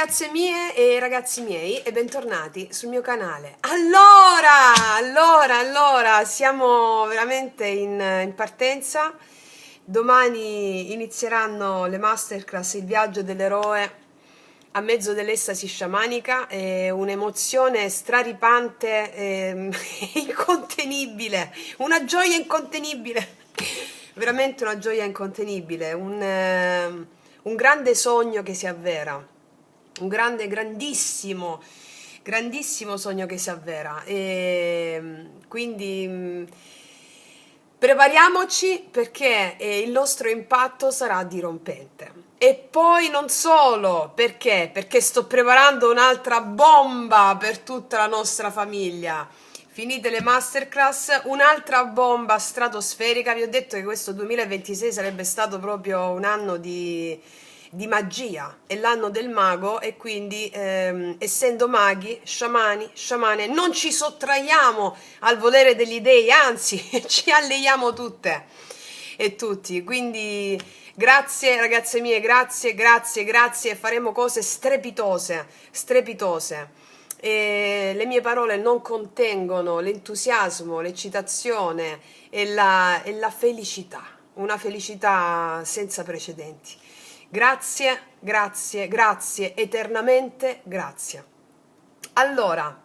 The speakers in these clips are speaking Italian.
ragazze mie e ragazzi miei e bentornati sul mio canale. Allora, siamo veramente in partenza. Domani inizieranno le masterclass, il viaggio dell'eroe a mezzo dell'estasi sciamanica, è un'emozione straripante, incontenibile, una gioia incontenibile, veramente una gioia incontenibile, un grande sogno che si avvera, un grandissimo sogno che si avvera. E quindi prepariamoci perché il nostro impatto sarà dirompente. E poi non solo, perché sto preparando un'altra bomba per tutta la nostra famiglia. Finite le masterclass, un'altra bomba stratosferica. Vi ho detto che questo 2026 sarebbe stato proprio un anno di magia, è l'anno del mago e quindi essendo maghi, sciamane, non ci sottraiamo al volere degli dei, anzi ci alleiamo tutte e tutti. Quindi grazie ragazze mie, grazie, faremo cose strepitose. E le mie parole non contengono l'entusiasmo, l'eccitazione e la felicità, una felicità senza precedenti. Grazie, eternamente grazie. Allora,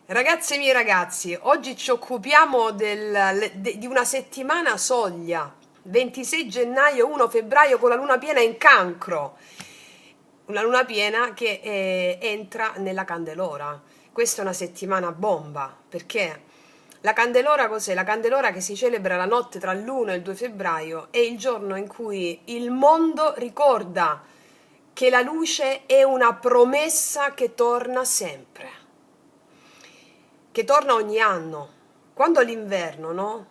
ragazze mie ragazzi, oggi ci occupiamo di una settimana soglia, 26 gennaio, 1 febbraio con la luna piena in Cancro, una luna piena che entra nella Candelora. Questa è una settimana bomba, perché la Candelora cos'è? La Candelora che si celebra la notte tra l'1 e il 2 febbraio è il giorno in cui il mondo ricorda che la luce è una promessa che torna sempre, che torna ogni anno. Quando l'inverno, no?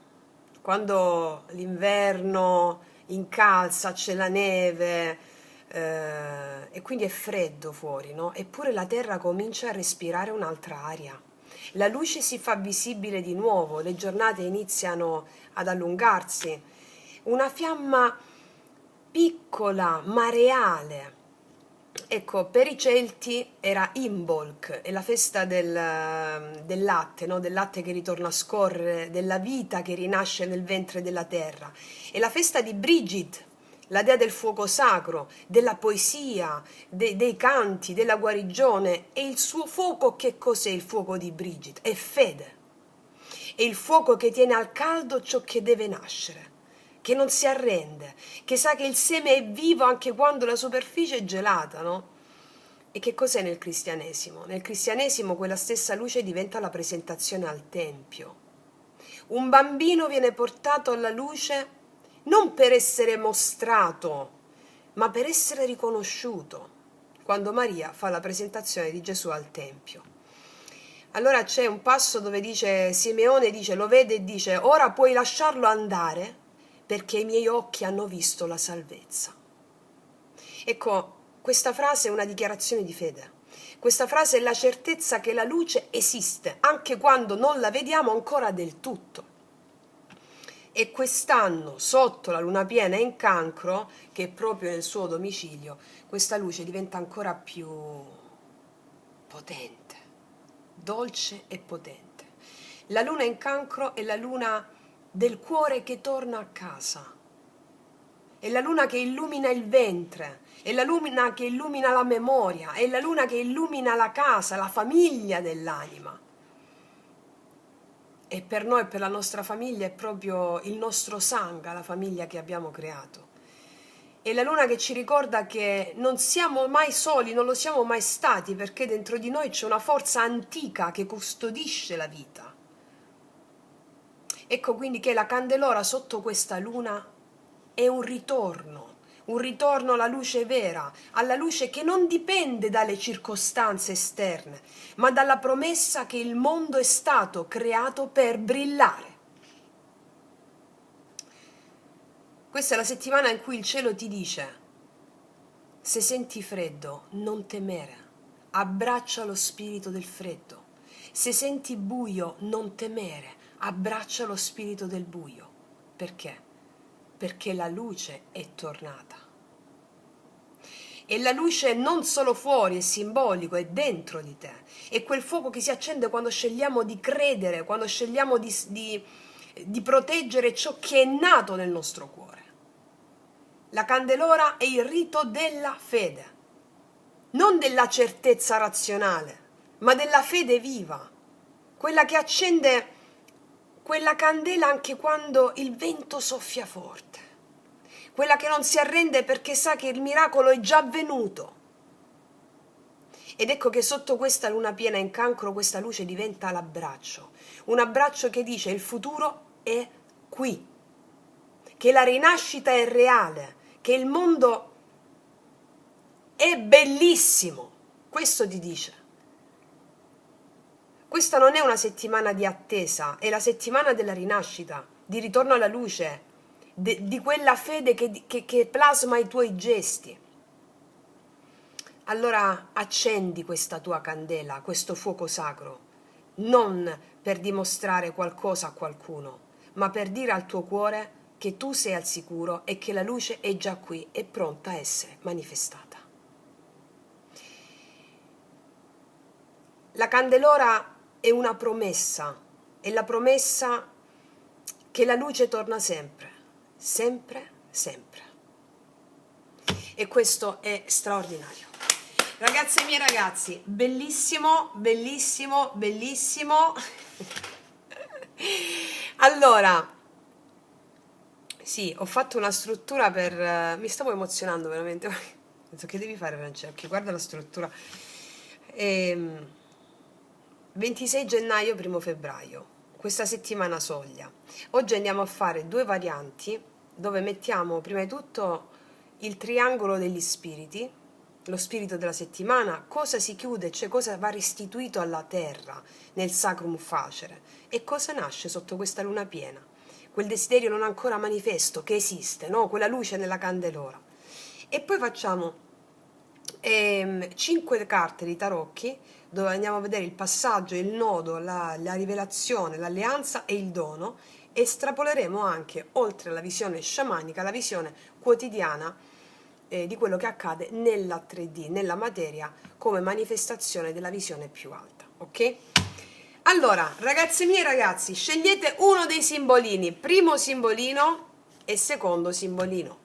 Quando l'inverno incalza, c'è la neve e quindi è freddo fuori, no? Eppure la terra comincia a respirare un'altra aria. La luce si fa visibile di nuovo, le giornate iniziano ad allungarsi. Una fiamma piccola ma reale. Ecco, per i Celti era Imbolc, è la festa del latte, no? Del latte che ritorna a scorrere, della vita che rinasce nel ventre della terra. È la festa di Brigid, la dea del fuoco sacro, della poesia, dei canti, della guarigione. E il suo fuoco, che cos'è il fuoco di Brigid? È fede. È il fuoco che tiene al caldo ciò che deve nascere, che non si arrende, che sa che il seme è vivo anche quando la superficie è gelata, no? E che cos'è nel cristianesimo? Nel cristianesimo quella stessa luce diventa la presentazione al Tempio. Un bambino viene portato alla luce non per essere mostrato, ma per essere riconosciuto, quando Maria fa la presentazione di Gesù al Tempio. Allora c'è un passo dove Simeone dice, lo vede e dice, ora puoi lasciarlo andare perché i miei occhi hanno visto la salvezza. Ecco, questa frase è una dichiarazione di fede. Questa frase è la certezza che la luce esiste, anche quando non la vediamo ancora del tutto. E quest'anno, sotto la luna piena in Cancro, che è proprio nel suo domicilio, questa luce diventa ancora più potente, dolce e potente. La luna in Cancro è la luna del cuore che torna a casa, è la luna che illumina il ventre, è la luna che illumina la memoria, è la luna che illumina la casa, la famiglia dell'anima. E per noi, per la nostra famiglia, è proprio il nostro sangha, la famiglia che abbiamo creato. È la luna che ci ricorda che non siamo mai soli, non lo siamo mai stati, perché dentro di noi c'è una forza antica che custodisce la vita. Ecco quindi che la Candelora sotto questa luna è un ritorno alla luce vera, alla luce che non dipende dalle circostanze esterne, ma dalla promessa che il mondo è stato creato per brillare. Questa è la settimana in cui il cielo ti dice, se senti freddo, non temere, abbraccia lo spirito del freddo. Se senti buio, non temere, abbraccia lo spirito del buio. Perché? Perché la luce è tornata. E la luce è non solo fuori, è simbolico, è dentro di te. È quel fuoco che si accende quando scegliamo di credere, quando scegliamo di proteggere ciò che è nato nel nostro cuore. La candelora è il rito della fede, non della certezza razionale, ma della fede viva, quella che accende quella candela anche quando il vento soffia forte, quella che non si arrende perché sa che il miracolo è già avvenuto. Ed ecco che sotto questa luna piena in Cancro questa luce diventa l'abbraccio, un abbraccio che dice il futuro è qui, che la rinascita è reale, che il mondo è bellissimo. Questo ti dice. Questa non è una settimana di attesa, è la settimana della rinascita, di ritorno alla luce, di quella fede che plasma i tuoi gesti. Allora accendi questa tua candela, questo fuoco sacro, non per dimostrare qualcosa a qualcuno, ma per dire al tuo cuore che tu sei al sicuro e che la luce è già qui, è pronta a essere manifestata. La candelora è una promessa, è la promessa che la luce torna sempre, sempre, sempre. E questo è straordinario. Ragazze e miei ragazzi, bellissimo, bellissimo, bellissimo. Allora, sì, ho fatto una struttura per... mi stavo emozionando veramente. Penso che devi fare, Francesco, guarda la struttura. 26 gennaio, 1 febbraio, questa settimana soglia. Oggi andiamo a fare due varianti dove mettiamo prima di tutto il triangolo degli spiriti, lo spirito della settimana, cosa si chiude, cioè cosa va restituito alla terra nel sacrum facere e cosa nasce sotto questa luna piena, quel desiderio non ancora manifesto che esiste, no? Quella luce nella candelora. E poi facciamo 5 carte di tarocchi dove andiamo a vedere il passaggio, il nodo, la rivelazione, l'alleanza e il dono. Estrapoleremo anche, oltre alla visione sciamanica, la visione quotidiana di quello che accade nella 3D, nella materia, come manifestazione della visione più alta. Ok? Allora, ragazze mie e ragazzi, scegliete uno dei simbolini, primo simbolino e secondo simbolino.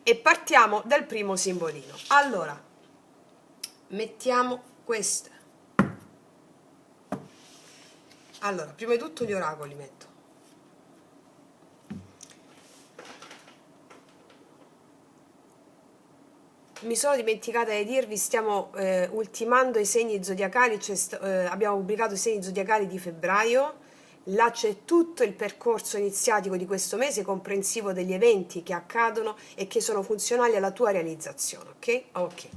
E partiamo dal primo simbolino. Allora, mettiamo queste. Allora, prima di tutto gli oracoli metto. Mi sono dimenticata di dirvi, stiamo ultimando i segni zodiacali, abbiamo pubblicato i segni zodiacali di febbraio, là c'è tutto il percorso iniziatico di questo mese, comprensivo degli eventi che accadono e che sono funzionali alla tua realizzazione, ok? Ok.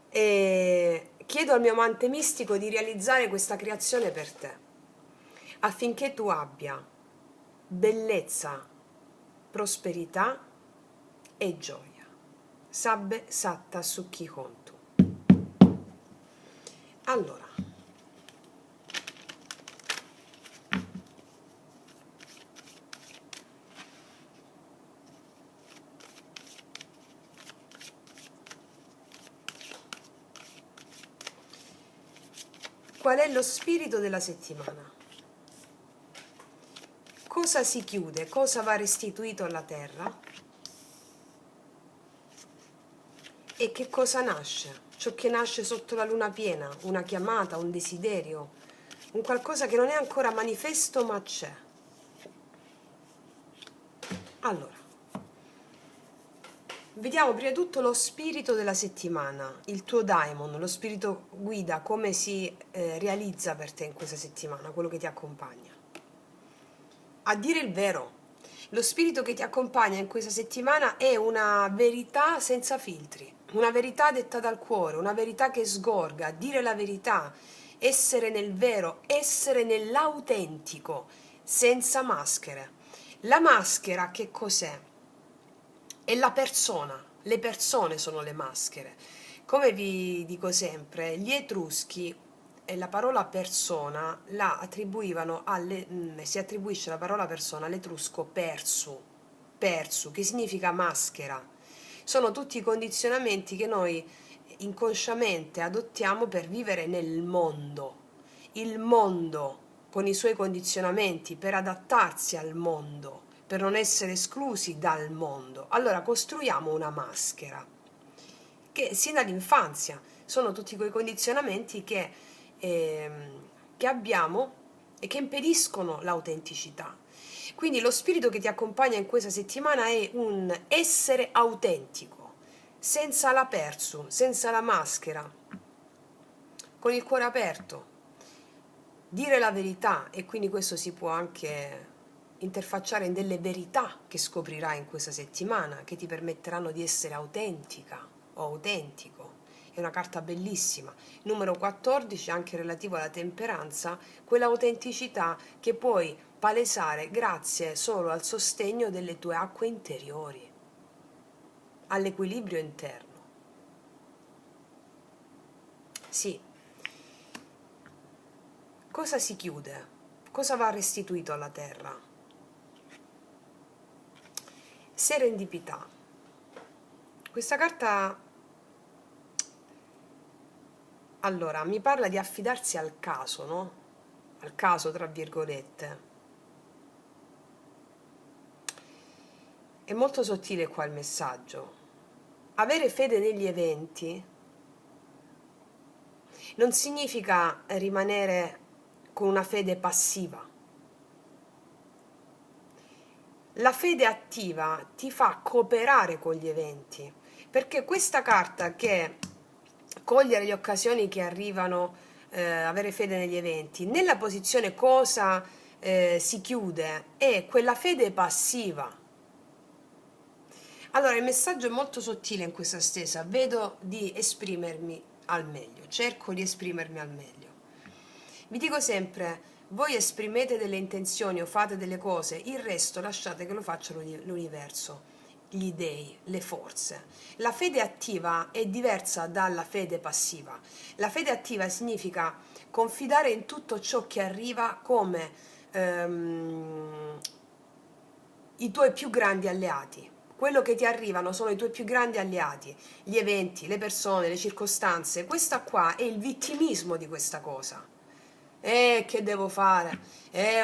E chiedo al mio amante mistico di realizzare questa creazione per te, affinché tu abbia bellezza, prosperità e gioia. Sabbe satta sukhi kontu. Allora, qual è lo spirito della settimana? Cosa si chiude? Cosa va restituito alla terra? E che cosa nasce? Ciò che nasce sotto la luna piena, una chiamata, un desiderio, un qualcosa che non è ancora manifesto ma c'è. Allora, vediamo prima di tutto lo spirito della settimana, il tuo daimon, lo spirito guida, come si realizza per te in questa settimana, quello che ti accompagna. A dire il vero, lo spirito che ti accompagna in questa settimana è una verità senza filtri, una verità detta dal cuore, una verità che sgorga, dire la verità, essere nel vero, essere nell'autentico, senza maschere. La maschera che cos'è? È la persona, le persone sono le maschere. Come vi dico sempre, gli Etruschi la parola persona la attribuivano si attribuisce la parola persona all'etrusco persu, persu, che significa maschera. Sono tutti condizionamenti che noi inconsciamente adottiamo per vivere nel mondo. Il mondo con i suoi condizionamenti, per adattarsi al mondo, per non essere esclusi dal mondo. Allora costruiamo una maschera che sin dall'infanzia sono tutti quei condizionamenti che abbiamo e che impediscono l'autenticità. Quindi lo spirito che ti accompagna in questa settimana è un essere autentico, senza la persu, senza la maschera, con il cuore aperto, dire la verità, e quindi questo si può anche interfacciare in delle verità che scoprirai in questa settimana, che ti permetteranno di essere autentica o autentico. È una carta bellissima. Numero 14, anche relativo alla temperanza, quell'autenticità che puoi palesare grazie solo al sostegno delle tue acque interiori, all'equilibrio interno. Sì. Cosa si chiude? Cosa va restituito alla terra? Serendipità. Questa carta, allora, mi parla di affidarsi al caso, no? Al caso, tra virgolette. È molto sottile qua il messaggio. Avere fede negli eventi non significa rimanere con una fede passiva. La fede attiva ti fa cooperare con gli eventi, perché questa carta che cogliere le occasioni che arrivano, avere fede negli eventi, nella posizione cosa si chiude, è quella fede passiva. Allora il messaggio è molto sottile in questa stesa, vedo di esprimermi al meglio, cerco di esprimermi al meglio. Vi dico sempre, voi esprimete delle intenzioni o fate delle cose, il resto lasciate che lo faccia l'universo, gli dei, le forze. La fede attiva è diversa dalla fede passiva. La fede attiva significa confidare in tutto ciò che arriva come i tuoi più grandi alleati. Quello che ti arrivano sono i tuoi più grandi alleati, gli eventi, le persone, le circostanze. Questa qua è il vittimismo di questa cosa. Che devo fare?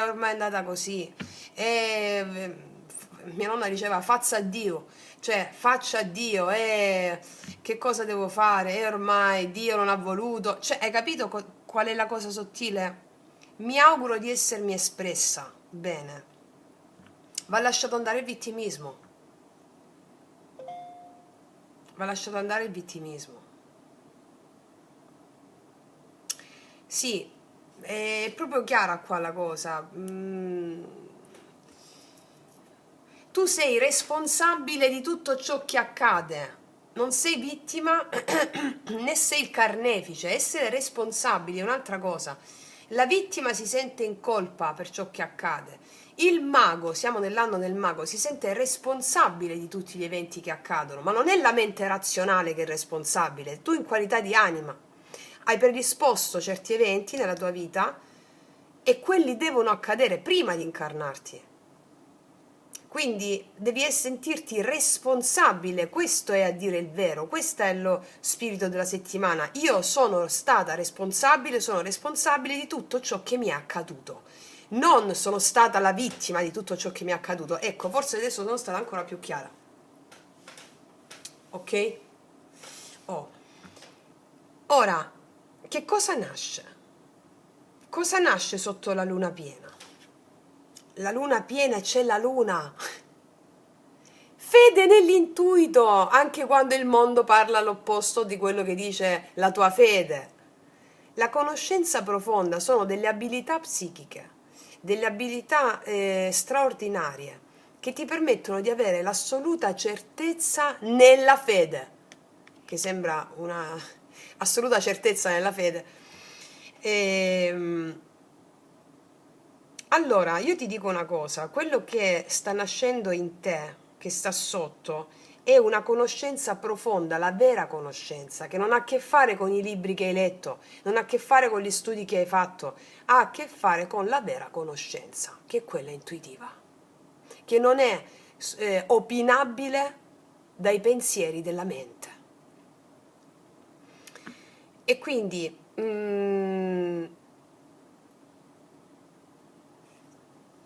Ormai è andata così. Mia nonna diceva faccia a Dio, cioè faccia a Dio, che cosa devo fare? Ormai Dio non ha voluto. Cioè, hai capito qual è la cosa sottile? Mi auguro di essermi espressa bene. Va lasciato andare il vittimismo. Va lasciato andare il vittimismo. Sì, è proprio chiara qua la cosa. Tu sei responsabile di tutto ciò che accade. Non sei vittima né sei il carnefice. Essere responsabili è un'altra cosa. La vittima si sente in colpa per ciò che accade. Il mago, siamo nell'anno del mago, si sente responsabile di tutti gli eventi che accadono, ma non è la mente razionale che è responsabile. Tu in qualità di anima hai predisposto certi eventi nella tua vita e quelli devono accadere prima di incarnarti. Quindi devi sentirti responsabile, questo è a dire il vero, questo è lo spirito della settimana. Io sono stata responsabile, sono responsabile di tutto ciò che mi è accaduto. Non sono stata la vittima di tutto ciò che mi è accaduto. Ecco, forse adesso sono stata ancora più chiara. Ok? Ora, che cosa nasce? Cosa nasce sotto la luna piena? La luna piena e c'è la luna. Fede nell'intuito, anche quando il mondo parla all'opposto di quello che dice la tua fede. La conoscenza profonda sono delle abilità psichiche, delle abilità straordinarie che ti permettono di avere l'assoluta certezza nella fede, che sembra una assoluta certezza nella fede. Allora, io ti dico una cosa, quello che sta nascendo in te, che sta sotto, è una conoscenza profonda, la vera conoscenza, che non ha a che fare con i libri che hai letto, non ha a che fare con gli studi che hai fatto, ha a che fare con la vera conoscenza, che è quella intuitiva, che non è opinabile dai pensieri della mente. E quindi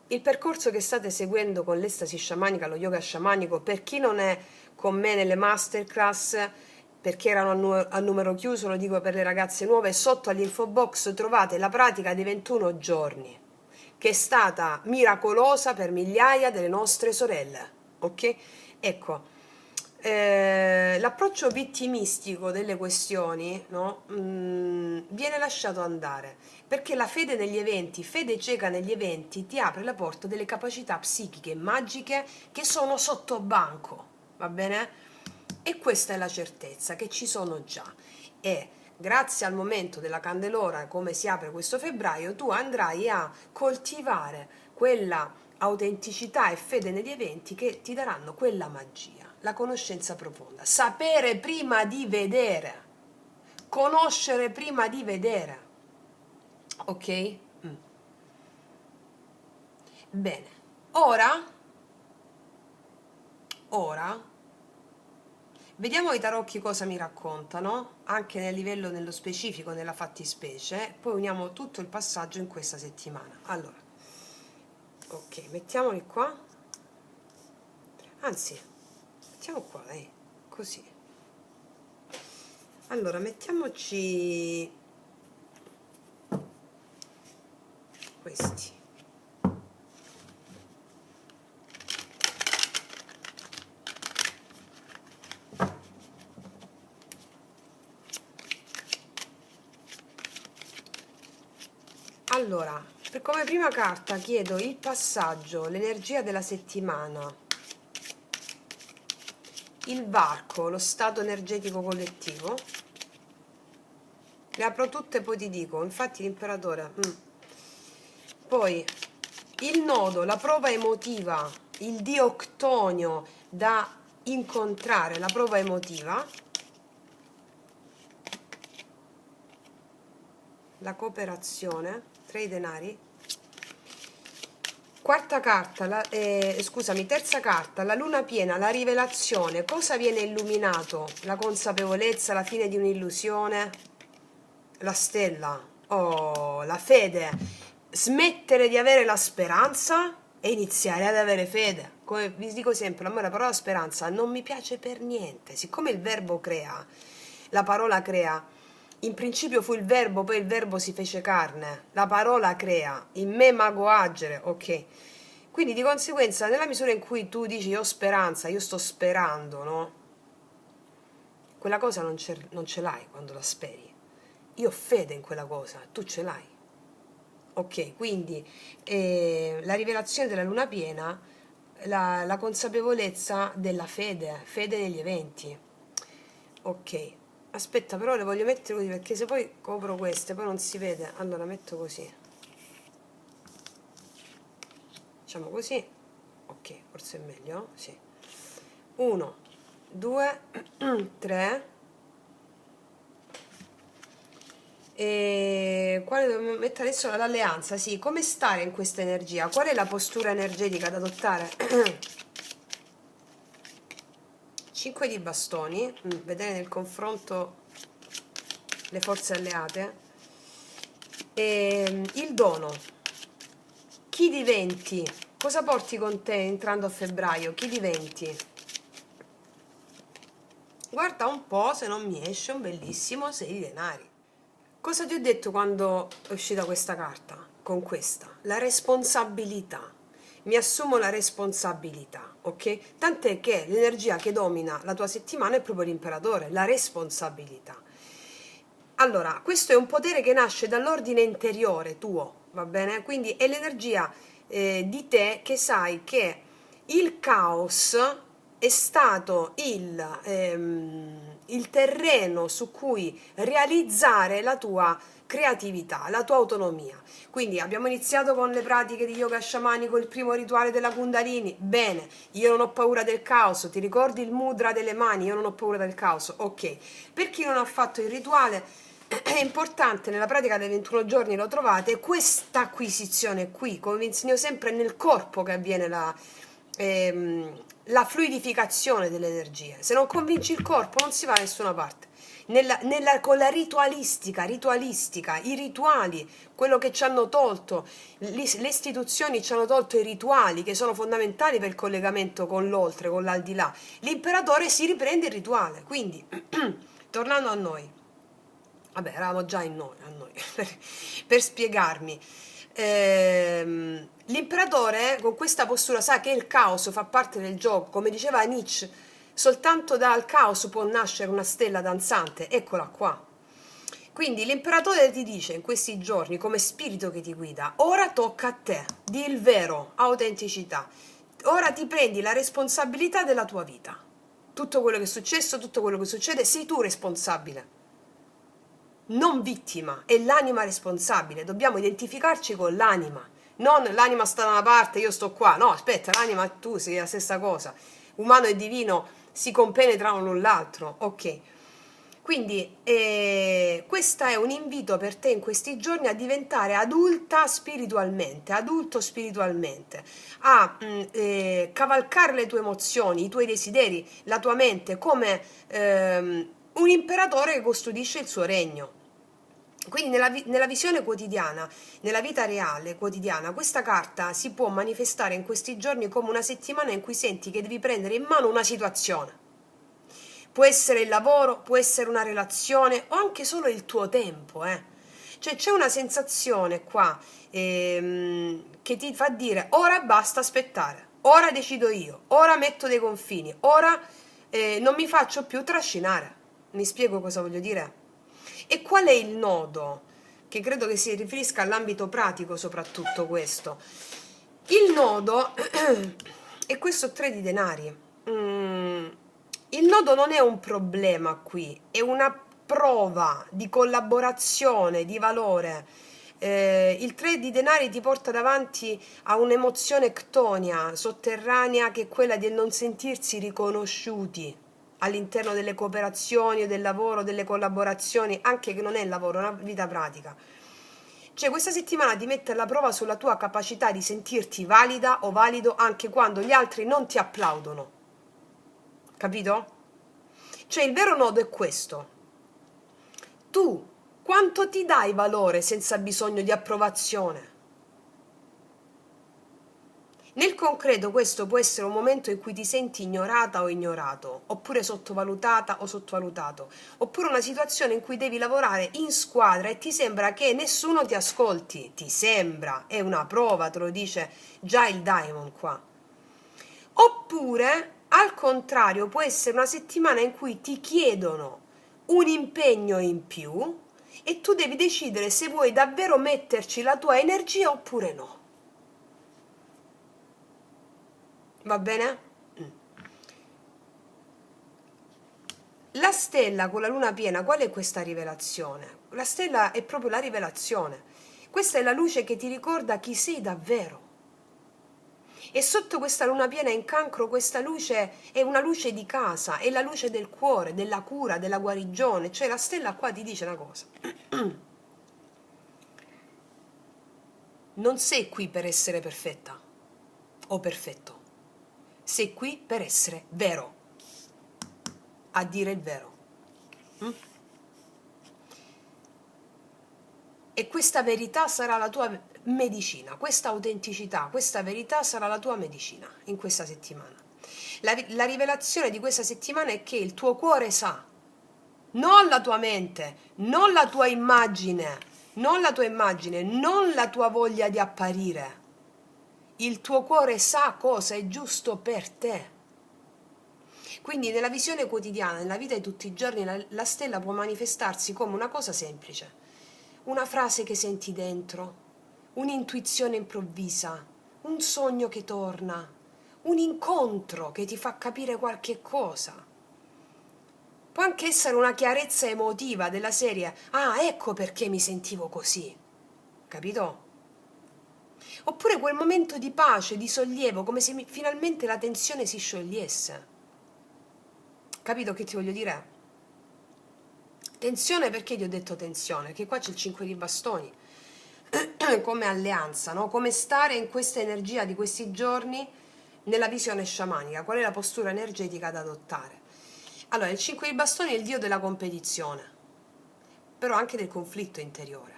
il percorso che state seguendo con l'estasi sciamanica, lo yoga sciamanico, per chi non è con me nelle masterclass, perché erano a numero chiuso, lo dico per le ragazze nuove, sotto all'info box trovate la pratica dei 21 giorni, che è stata miracolosa per migliaia delle nostre sorelle, ok? Ecco, l'approccio vittimistico delle questioni, no? Viene lasciato andare, perché la fede negli eventi, fede cieca negli eventi, ti apre la porta delle capacità psichiche magiche che sono sotto banco, va bene? E questa è la certezza che ci sono già. E grazie al momento della candelora, come si apre questo febbraio, tu andrai a coltivare quella autenticità e fede negli eventi che ti daranno quella magia, la conoscenza profonda, sapere prima di vedere, conoscere prima di vedere, ok? Bene, ora vediamo i tarocchi cosa mi raccontano, anche nel livello nello specifico, nella fattispecie, poi uniamo tutto il passaggio in questa settimana. Allora, ok, mettiamoli qua, anzi, mettiamo qua, dai, così. Allora, mettiamoci questi. Allora, come prima carta chiedo il passaggio, l'energia della settimana, il varco, lo stato energetico collettivo. Le apro tutte e poi ti dico, infatti l'imperatore. Poi il nodo, la prova emotiva, il dio Ctonio da incontrare, la prova emotiva. La cooperazione, 3 denari. Quarta carta, scusami, terza carta, la luna piena, la rivelazione. Cosa viene illuminato? La consapevolezza, la fine di un'illusione, la stella, oh, la fede. Smettere di avere la speranza e iniziare ad avere fede. Come vi dico sempre, a me la parola speranza non mi piace per niente. Siccome il verbo crea, la parola crea, in principio fu il verbo, poi il verbo si fece carne, la parola crea, in me mago agere, ok? Quindi di conseguenza, nella misura in cui tu dici io ho speranza, io sto sperando, no? Quella cosa non ce l'hai quando la speri. Io ho fede in quella cosa, tu ce l'hai. Ok, quindi la rivelazione della luna piena, la consapevolezza della fede, fede negli eventi. Ok, aspetta, però le voglio mettere così perché se poi copro queste poi non si vede. Allora metto così. Facciamo così. Ok, forse è meglio. Sì. 1, 2, 3. E quale dobbiamo mettere adesso? L'alleanza, sì. Come stare in questa energia? Qual è la postura energetica da adottare? 5 di bastoni, vedere nel confronto le forze alleate. E il dono. Chi diventi? Cosa porti con te entrando a febbraio? Chi diventi? Guarda un po' se non mi esce un bellissimo 6 di denari. Cosa ti ho detto quando è uscita questa carta? Con questa, la responsabilità. Mi assumo la responsabilità, ok? Tant'è che l'energia che domina la tua settimana è proprio l'imperatore, la responsabilità. Allora, questo è un potere che nasce dall'ordine interiore tuo, va bene? Quindi è l'energia di te che sai che il caos è stato il terreno su cui realizzare la tua creatività, la tua autonomia. Quindi abbiamo iniziato con le pratiche di yoga sciamanico, il primo rituale della Kundalini. Bene, io non ho paura del caos, ti ricordi il mudra delle mani? Io non ho paura del caos, ok. Per chi non ha fatto il rituale, è importante nella pratica dei 21 giorni, lo trovate, questa acquisizione qui, come vi insegno sempre, è nel corpo che avviene la fluidificazione delle energie. Se non convinci il corpo non si va da nessuna parte. Con la ritualistica, i rituali, quello che ci hanno tolto, le istituzioni ci hanno tolto i rituali che sono fondamentali per il collegamento con l'oltre, con l'aldilà. L'imperatore si riprende il rituale, quindi tornando a noi, vabbè, eravamo già in noi, a noi per spiegarmi. L'imperatore con questa postura sa che il caos fa parte del gioco, come diceva Nietzsche, soltanto dal caos può nascere una stella danzante, eccola qua. Quindi l'imperatore ti dice in questi giorni, come spirito che ti guida, ora tocca a te, di il vero, autenticità, ora ti prendi la responsabilità della tua vita. Tutto quello che è successo, tutto quello che succede, sei tu responsabile, non vittima, è l'anima responsabile. Dobbiamo identificarci con l'anima, non l'anima sta da una parte, io sto qua. No, aspetta, l'anima e tu sei la stessa cosa. Umano e divino si compenetrano l'un l'altro, ok. Quindi questo è un invito per te in questi giorni a diventare adulta spiritualmente, adulto spiritualmente, a cavalcare le tue emozioni, i tuoi desideri, la tua mente come un imperatore che custodisce il suo regno. Quindi nella visione quotidiana, nella vita reale quotidiana, questa carta si può manifestare in questi giorni come una settimana in cui senti che devi prendere in mano una situazione. Può essere il lavoro, può essere una relazione o anche solo il tuo tempo, Cioè c'è una sensazione qua che ti fa dire ora basta aspettare, ora decido io, ora metto dei confini, ora non mi faccio più trascinare. Mi spiego cosa voglio dire? E qual è il nodo? Che credo che si riferisca all'ambito pratico soprattutto questo. Il nodo è questo 3 di denari. Il nodo non è un problema qui, è una prova di collaborazione, di valore. Il 3 di denari ti porta davanti a un'emozione ctonia, sotterranea, che è quella di non sentirsi riconosciuti all'interno delle cooperazioni, del lavoro, delle collaborazioni, anche che non è il lavoro, è una vita pratica. Cioè questa settimana ti mette alla prova sulla tua capacità di sentirti valida o valido anche quando gli altri non ti applaudono. Capito? Cioè il vero nodo è questo. Tu quanto ti dai valore senza bisogno di approvazione? Nel concreto questo può essere un momento in cui ti senti ignorata o ignorato, oppure sottovalutata o sottovalutato, oppure una situazione in cui devi lavorare in squadra e ti sembra che nessuno ti ascolti. Ti sembra, è una prova, te lo dice già il Diamond qua. Oppure, al contrario, può essere una settimana in cui ti chiedono un impegno in più e tu devi decidere se vuoi davvero metterci la tua energia oppure no. Va bene? La stella con la luna piena, qual è questa rivelazione? La stella è proprio la rivelazione. Questa è la luce che ti ricorda chi sei davvero. E sotto questa luna piena in Cancro, questa luce è una luce di casa, è la luce del cuore, della cura, della guarigione. Cioè la stella qua ti dice una cosa. Non sei qui per essere perfetta o perfetto. Sei qui per essere vero, a dire il vero. E questa verità sarà la tua medicina, questa autenticità, questa verità sarà la tua medicina in questa settimana. La rivelazione di questa settimana è che il tuo cuore sa, non la tua mente, non la tua immagine, non la tua immagine, non la tua voglia di apparire. Il tuo cuore sa cosa è giusto per te. Quindi nella visione quotidiana, nella vita di tutti i giorni, la stella può manifestarsi come una cosa semplice, una frase che senti dentro, un'intuizione improvvisa, un sogno che torna, un incontro che ti fa capire qualche cosa. Può anche essere una chiarezza emotiva della serie, ah, ecco perché mi sentivo così, capito? Oppure quel momento di pace, di sollievo, come se finalmente la tensione si sciogliesse. Capito che ti voglio dire? Tensione, perché ti ho detto tensione? Perché qua c'è il 5 di bastoni, come alleanza, no? Come stare in questa energia di questi giorni nella visione sciamanica, qual è la postura energetica da adottare? Allora, il 5 di bastoni è il dio della competizione, però anche del conflitto interiore.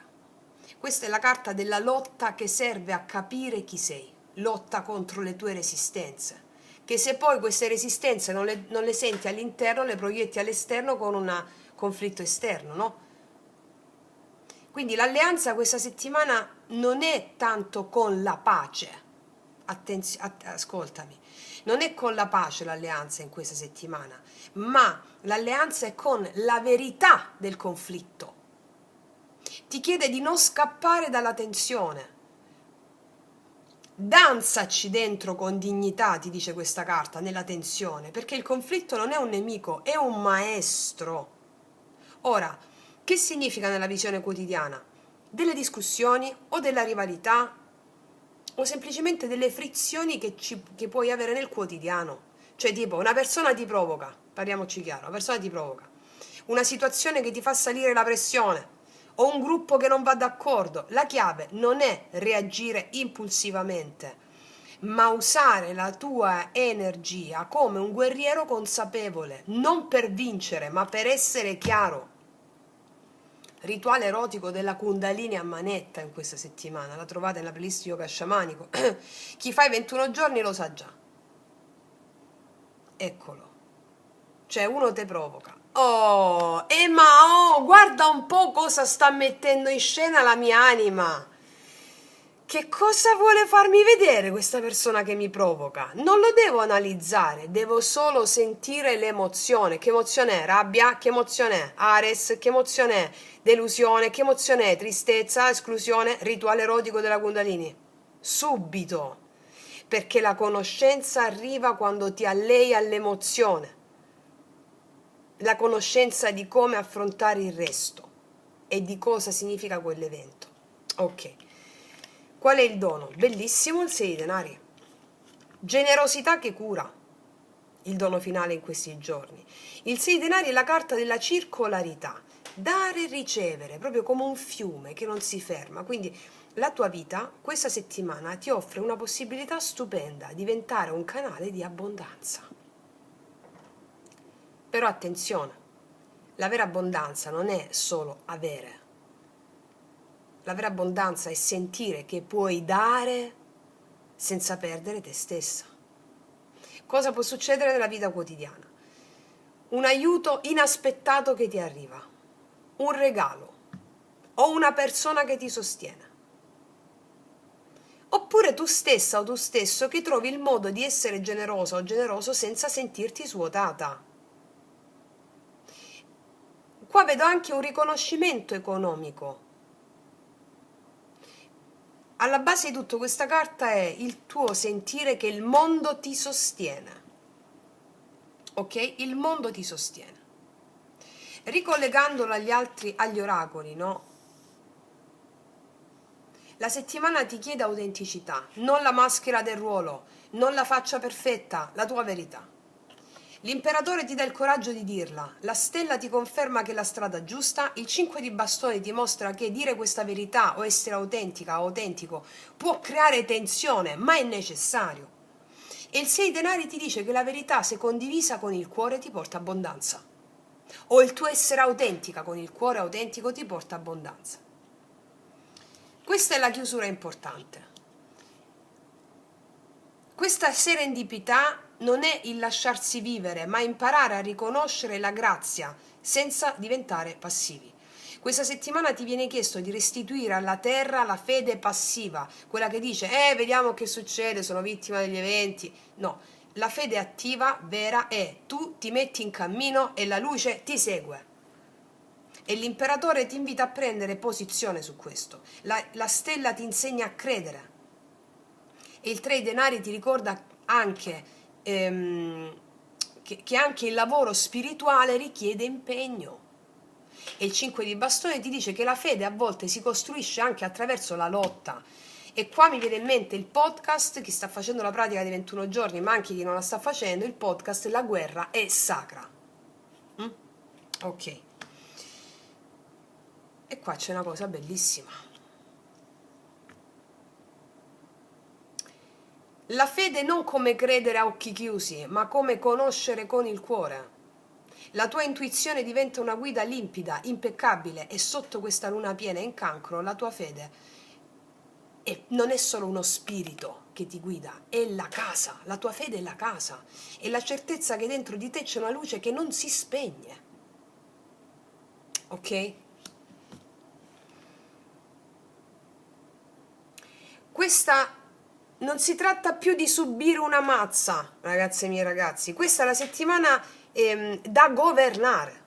Questa è la carta della lotta che serve a capire chi sei, lotta contro le tue resistenze, che se poi queste resistenze non le senti all'interno, le proietti all'esterno con un conflitto esterno, no? Quindi l'alleanza questa settimana non è tanto con la pace, ascoltami, non è con la pace l'alleanza in questa settimana, ma l'alleanza è con la verità del conflitto. Ti chiede di non scappare dalla tensione. Danzaci dentro con dignità, ti dice questa carta, nella tensione, perché il conflitto non è un nemico, è un maestro. Ora, che significa nella visione quotidiana? Delle discussioni o della rivalità o semplicemente delle frizioni che puoi avere nel quotidiano. Cioè tipo una persona ti provoca, parliamoci chiaro, una persona ti provoca, una situazione che ti fa salire la pressione o un gruppo che non va d'accordo. La chiave non è reagire impulsivamente, ma usare la tua energia come un guerriero consapevole, non per vincere, ma per essere chiaro. Rituale erotico della Kundalini a manetta in questa settimana, la trovate nella playlist yoga sciamanico. Chi fa i 21 giorni lo sa già. Eccolo. Cioè uno te provoca. Oh, guarda un po' cosa sta mettendo in scena la mia anima. Che cosa vuole farmi vedere questa persona che mi provoca? Non lo devo analizzare, devo solo sentire l'emozione. Che emozione è? Rabbia? Che emozione è? Ares? Che emozione è? Delusione? Che emozione è? Tristezza? Esclusione? Rituale erotico della Kundalini? Subito! Perché la conoscenza arriva quando ti allei all'emozione. La conoscenza di come affrontare il resto e di cosa significa quell'evento. Ok. Qual è il dono? Bellissimo il 6 di denari. Generosità che cura, il dono finale in questi giorni. Il 6 di denari è la carta della circolarità, dare e ricevere, proprio come un fiume che non si ferma. Quindi la tua vita questa settimana ti offre una possibilità stupenda, diventare un canale di abbondanza. Però attenzione, la vera abbondanza non è solo avere. La vera abbondanza è sentire che puoi dare senza perdere te stessa. Cosa può succedere nella vita quotidiana? Un aiuto inaspettato che ti arriva, un regalo o una persona che ti sostiene. Oppure tu stessa o tu stesso che trovi il modo di essere generosa o generoso senza sentirti svuotata. Qua vedo anche un riconoscimento economico. Alla base di tutto questa carta è il tuo sentire che il mondo ti sostiene. Ok? Il mondo ti sostiene. Ricollegandolo agli oracoli, no? La settimana ti chiede autenticità, non la maschera del ruolo, non la faccia perfetta, la tua verità. L'imperatore ti dà il coraggio di dirla, la stella ti conferma che è la strada giusta, il 5 di bastoni ti mostra che dire questa verità o essere autentica o autentico può creare tensione, ma è necessario. E il 6 denari ti dice che la verità, se condivisa con il cuore, ti porta abbondanza. O il tuo essere autentica con il cuore autentico ti porta abbondanza. Questa è la chiusura importante. Questa serendipità non è il lasciarsi vivere, ma imparare a riconoscere la grazia senza diventare passivi. Questa settimana ti viene chiesto di restituire alla terra la fede passiva, quella che dice, vediamo che succede, sono vittima degli eventi. No, la fede attiva, vera, è tu ti metti in cammino e la luce ti segue. E l'imperatore ti invita a prendere posizione su questo. La stella ti insegna a credere. E il 3 denari ti ricorda anche che anche il lavoro spirituale richiede impegno. E il 5 di bastone ti dice che la fede a volte si costruisce anche attraverso la lotta. E qua mi viene in mente il podcast, chi sta facendo la pratica dei 21 giorni, ma anche chi non la sta facendo, il podcast La guerra è sacra. Ok. E qua c'è una cosa bellissima. La fede non come credere a occhi chiusi, ma come conoscere con il cuore. La tua intuizione diventa una guida limpida, impeccabile e sotto questa luna piena in cancro la tua fede non è solo uno spirito che ti guida, è la casa, la tua fede è la casa, è la certezza che dentro di te c'è una luce che non si spegne. Ok? Questa non si tratta più di subire una mazza, ragazze mie ragazzi, questa è la settimana da governare.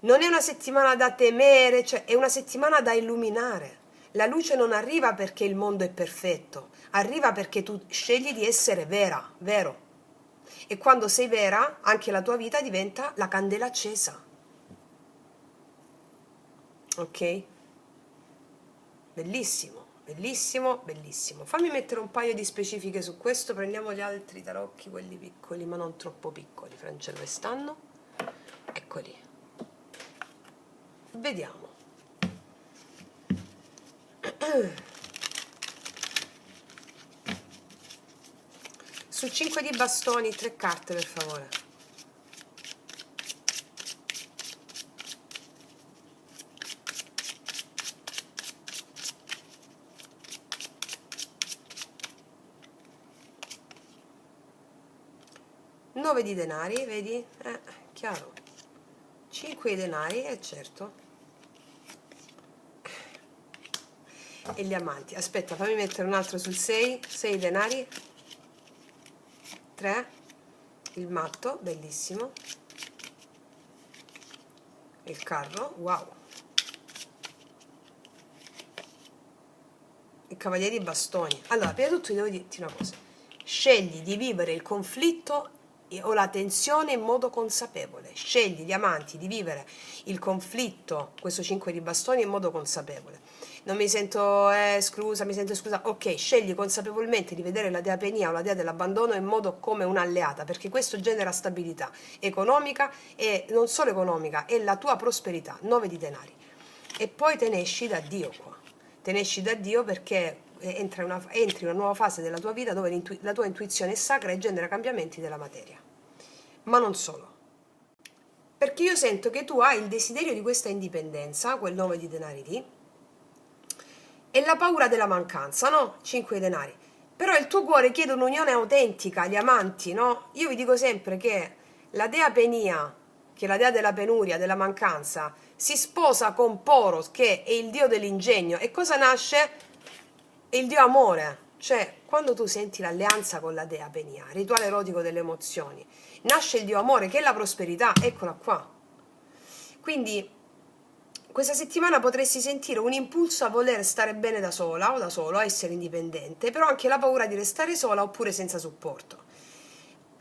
Non è una settimana da temere, cioè è una settimana da illuminare. La luce non arriva perché il mondo è perfetto, arriva perché tu scegli di essere vera, vero. E quando sei vera, anche la tua vita diventa la candela accesa. Ok? Bellissimo, bellissimo, bellissimo. Fammi mettere un paio di specifiche su questo, prendiamo gli altri tarocchi, quelli piccoli, ma non troppo piccoli. Francesco, dove stanno? Eccoli. Vediamo. Su 5 di bastoni, 3 carte per favore. Nove di denari, vedi? Chiaro. 5 di denari, certo. E gli amanti. Aspetta, fammi mettere un altro sul 6. 6 denari. 3. Il matto, bellissimo. Il carro, wow. Il cavaliere di bastoni. Allora, prima di tutto devo dirti una cosa. Scegli di vivere il conflitto o la tensione in modo consapevole. Scegli, diamanti, di vivere il conflitto, questo 5 di bastoni, in modo consapevole. Non mi sento esclusa, mi sento esclusa. Ok, scegli consapevolmente di vedere la dea penia o la dea dell'abbandono in modo come un'alleata, perché questo genera stabilità economica e non solo economica, è la tua prosperità. 9 di denari. E poi te ne esci da Dio qua. Te ne esci da Dio perché entri in una nuova fase della tua vita dove la tua intuizione è sacra e genera cambiamenti della materia. Ma non solo. Perché io sento che tu hai il desiderio di questa indipendenza, quel 9 di denari lì, e la paura della mancanza, no? 5 di denari. Però il tuo cuore chiede un'unione autentica, gli amanti, no? Io vi dico sempre che la dea Penia, che è la dea della penuria, della mancanza, si sposa con Poros, che è il dio dell'ingegno. E cosa nasce? È il dio amore. Cioè, quando tu senti l'alleanza con la dea Penia, rituale erotico delle emozioni, nasce il dio amore, che è la prosperità, eccola qua. Quindi questa settimana potresti sentire un impulso a voler stare bene da sola o da solo, a essere indipendente, però anche la paura di restare sola oppure senza supporto.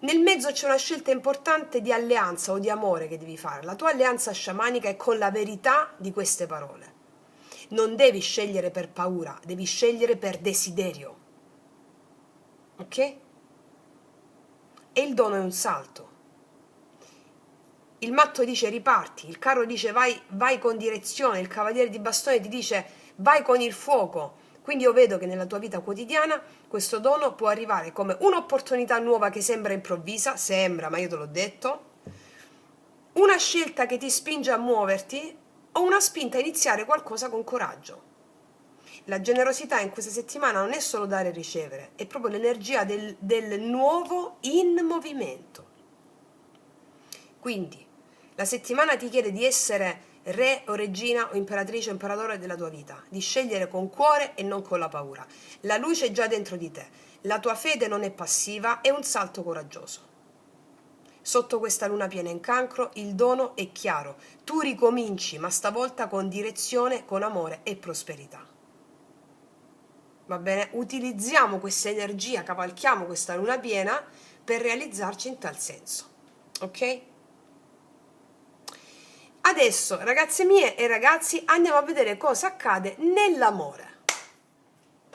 Nel mezzo c'è una scelta importante di alleanza o di amore che devi fare. La tua alleanza sciamanica è con la verità di queste parole. Non devi scegliere per paura, devi scegliere per desiderio. Ok? E il dono è un salto. Il matto dice riparti, il carro dice vai con direzione, il cavaliere di bastone ti dice vai con il fuoco. Quindi io vedo che nella tua vita quotidiana questo dono può arrivare come un'opportunità nuova che sembra improvvisa, sembra, ma io te l'ho detto, una scelta che ti spinge a muoverti o una spinta a iniziare qualcosa con coraggio. La generosità in questa settimana non è solo dare e ricevere, è proprio l'energia del nuovo in movimento. Quindi la settimana ti chiede di essere re o regina o imperatrice o imperatore della tua vita, di scegliere con cuore e non con la paura. La luce è già dentro di te, la tua fede non è passiva, è un salto coraggioso. Sotto questa luna piena in cancro il dono è chiaro, tu ricominci, ma stavolta con direzione, con amore e prosperità. Va bene? Utilizziamo questa energia, cavalchiamo questa luna piena per realizzarci in tal senso. Ok? Adesso, ragazze mie e ragazzi, andiamo a vedere cosa accade nell'amore.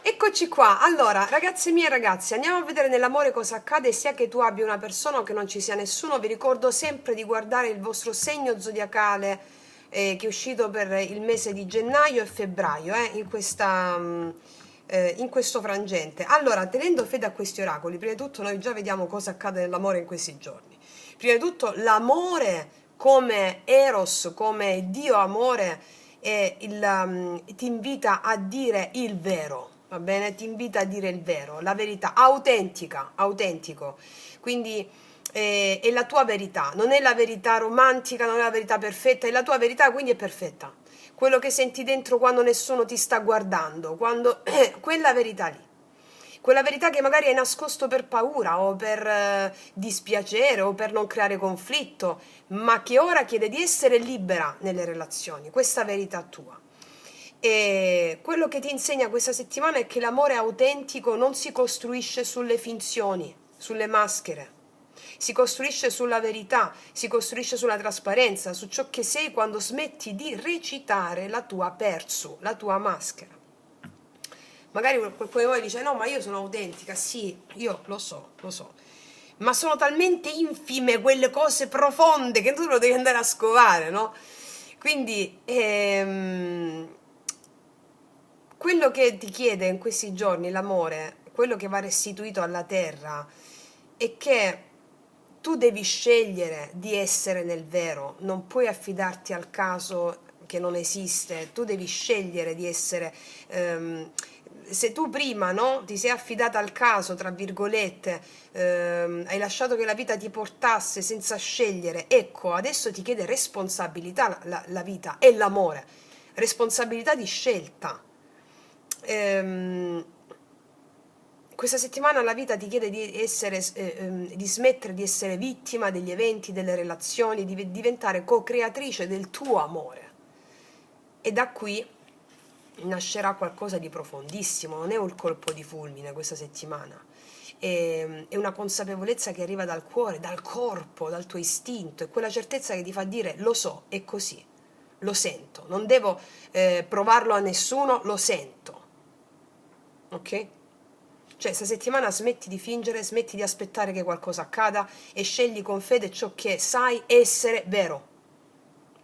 Eccoci qua. Allora, ragazze mie e ragazzi, andiamo a vedere nell'amore cosa accade, sia che tu abbia una persona o che non ci sia nessuno. Vi ricordo sempre di guardare il vostro segno zodiacale che è uscito per il mese di gennaio e febbraio, in questa in questo frangente. Allora, tenendo fede a questi oracoli, prima di tutto noi già vediamo cosa accade nell'amore in questi giorni. Prima di tutto l'amore come Eros, come Dio amore, ti invita a dire il vero, va bene? Ti invita a dire il vero, la verità, autentica, autentico. Quindi è la tua verità, non è la verità romantica, non è la verità perfetta, è la tua verità, quindi è perfetta. Quello che senti dentro quando nessuno ti sta guardando, quando quella verità lì. Quella verità che magari hai nascosto per paura o per dispiacere o per non creare conflitto, ma che ora chiede di essere libera nelle relazioni, questa verità tua. E quello che ti insegna questa settimana è che l'amore autentico non si costruisce sulle finzioni, sulle maschere, si costruisce sulla verità, si costruisce sulla trasparenza, su ciò che sei quando smetti di recitare la tua persu, la tua maschera. Magari qualcuno di voi dice no, ma io sono autentica, sì, io lo so, ma sono talmente infime quelle cose profonde che tu lo devi andare a scovare, no? Quindi quello che ti chiede in questi giorni l'amore, quello che va restituito alla terra, è che tu devi scegliere di essere nel vero, non puoi affidarti al caso che non esiste, tu devi scegliere di essere... se tu prima, no, ti sei affidata al caso, tra virgolette, hai lasciato che la vita ti portasse senza scegliere, ecco, adesso ti chiede responsabilità la vita e l'amore, responsabilità di scelta. Ehm, Questa settimana la vita ti chiede di smettere di essere vittima degli eventi, delle relazioni, di diventare co-creatrice del tuo amore. E da qui nascerà qualcosa di profondissimo, non è un colpo di fulmine questa settimana. È una consapevolezza che arriva dal cuore, dal corpo, dal tuo istinto, è quella certezza che ti fa dire lo so, è così, lo sento, non devo provarlo a nessuno, lo sento. Ok? Cioè, questa settimana smetti di fingere, smetti di aspettare che qualcosa accada e scegli con fede ciò che sai essere vero.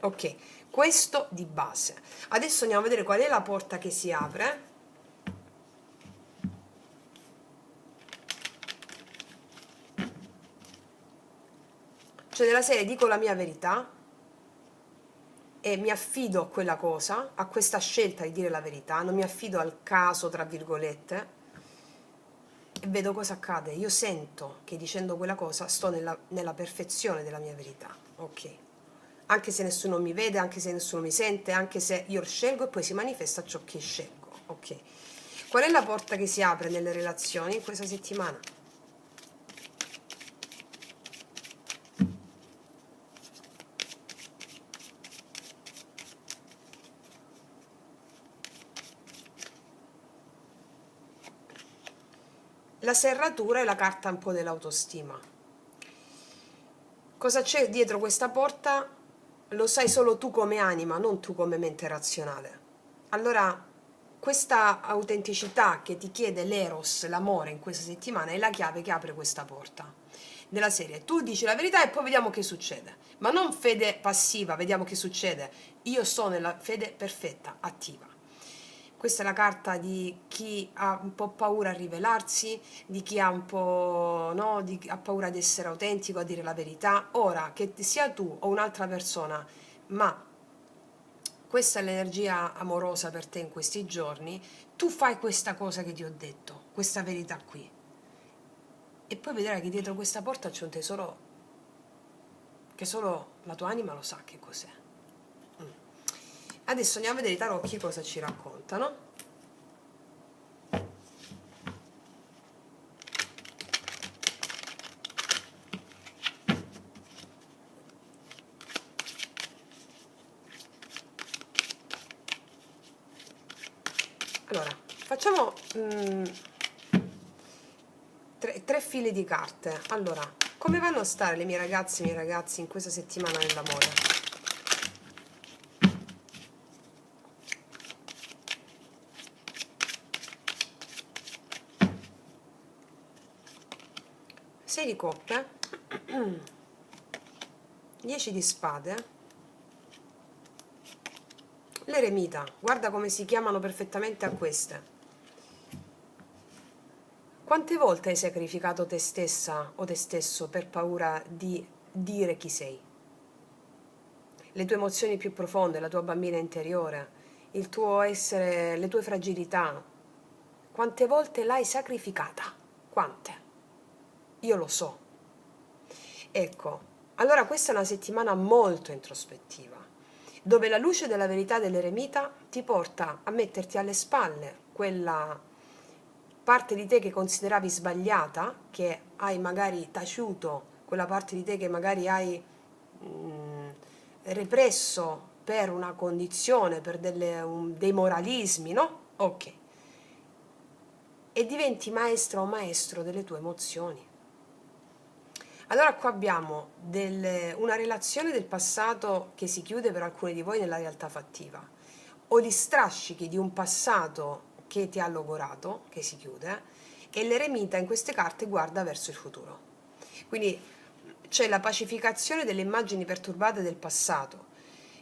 Ok, questo di base. Adesso andiamo a vedere qual è la porta che si apre. Cioè, della serie dico la mia verità e mi affido a quella cosa, a questa scelta di dire la verità, non mi affido al caso, tra virgolette, e vedo cosa accade. Io sento che dicendo quella cosa sto nella perfezione della mia verità, ok? Anche se nessuno mi vede, anche se nessuno mi sente, anche se io scelgo e poi si manifesta ciò che scelgo, ok? Qual è la porta che si apre nelle relazioni in questa settimana? La serratura è la carta un po' dell'autostima. Cosa c'è dietro questa porta? Lo sai solo tu come anima, non tu come mente razionale. Allora, questa autenticità che ti chiede l'eros, l'amore in questa settimana, è la chiave che apre questa porta. Della serie, tu dici la verità e poi vediamo che succede. Ma non fede passiva, vediamo che succede. Io sto nella fede perfetta, attiva. Questa è la carta di chi ha un po' paura a rivelarsi, di chi ha un po', no, ha paura di essere autentico, a dire la verità. Ora, che sia tu o un'altra persona, ma questa è l'energia amorosa per te in questi giorni, tu fai questa cosa che ti ho detto, questa verità qui. E poi vedrai che dietro questa porta c'è un tesoro che solo la tua anima lo sa che cos'è. Adesso andiamo a vedere i tarocchi cosa ci raccontano. Allora, facciamo tre file di carte. Allora, come vanno a stare le mie ragazze e i miei ragazzi in questa settimana nell'amore? Sei di coppe, 10 di spade, l'eremita, guarda come si chiamano perfettamente a queste. Quante volte hai sacrificato te stessa o te stesso per paura di dire chi sei? Le tue emozioni più profonde, la tua bambina interiore, il tuo essere, le tue fragilità. Quante volte l'hai sacrificata? Quante? Io lo so. Ecco, allora questa è una settimana molto introspettiva, dove la luce della verità dell'eremita ti porta a metterti alle spalle quella parte di te che consideravi sbagliata, che hai magari taciuto, quella parte di te che magari hai represso per una condizione, per dei moralismi, no? Ok. E diventi maestra o maestro delle tue emozioni. Allora qua abbiamo una relazione del passato che si chiude per alcuni di voi nella realtà fattiva, o gli strascichi di un passato che ti ha logorato, che si chiude, e l'eremita in queste carte guarda verso il futuro. Quindi c'è la pacificazione delle immagini perturbate del passato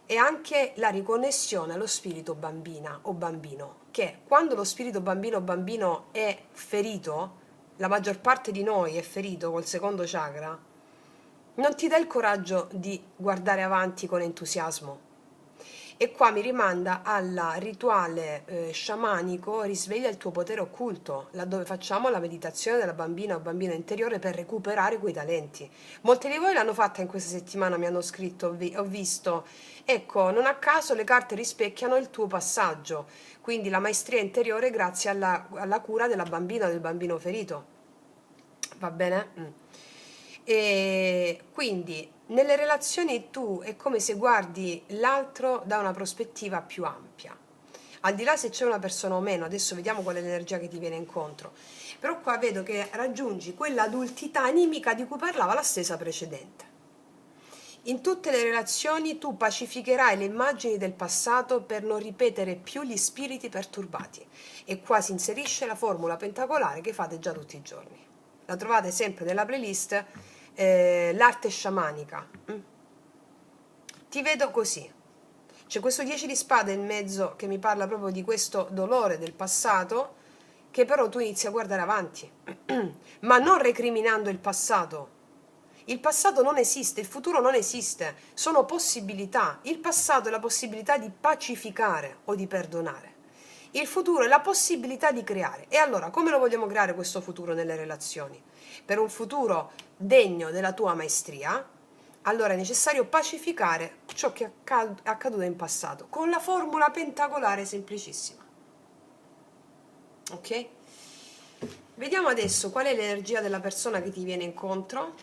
e anche la riconnessione allo spirito bambina o bambino, che quando lo spirito bambino o bambino è ferito, la maggior parte di noi è ferito col secondo chakra, non ti dà il coraggio di guardare avanti con entusiasmo. E qua mi rimanda al rituale sciamanico Risveglia il tuo potere occulto, laddove facciamo la meditazione della bambina o bambino interiore per recuperare quei talenti. Molti di voi l'hanno fatta in questa settimana, mi hanno scritto, ho visto. Ecco, non a caso le carte rispecchiano il tuo passaggio, quindi la maestria interiore grazie alla cura della bambina o del bambino ferito. Va bene? E quindi nelle relazioni tu è come se guardi l'altro da una prospettiva più ampia. Al di là se c'è una persona o meno, adesso vediamo qual è l'energia che ti viene incontro. Però qua vedo che raggiungi quella adultità animica di cui parlava la stessa precedente. In tutte le relazioni tu pacificherai le immagini del passato per non ripetere più gli spiriti perturbati. E qua si inserisce la formula pentacolare che fate già tutti i giorni. La trovate sempre nella playlist l'arte sciamanica. Ti vedo così. C'è questo 10 di spade in mezzo che mi parla proprio di questo dolore del passato, che però tu inizi a guardare avanti, ma non recriminando il passato. Il passato non esiste, il futuro non esiste, sono possibilità. Il passato è la possibilità di pacificare o di perdonare. Il futuro è la possibilità di creare. E allora, come lo vogliamo creare questo futuro nelle relazioni? Per un futuro degno della tua maestria, allora è necessario pacificare ciò che è accaduto in passato, con la formula pentacolare semplicissima. Ok? Vediamo adesso qual è l'energia della persona che ti viene incontro.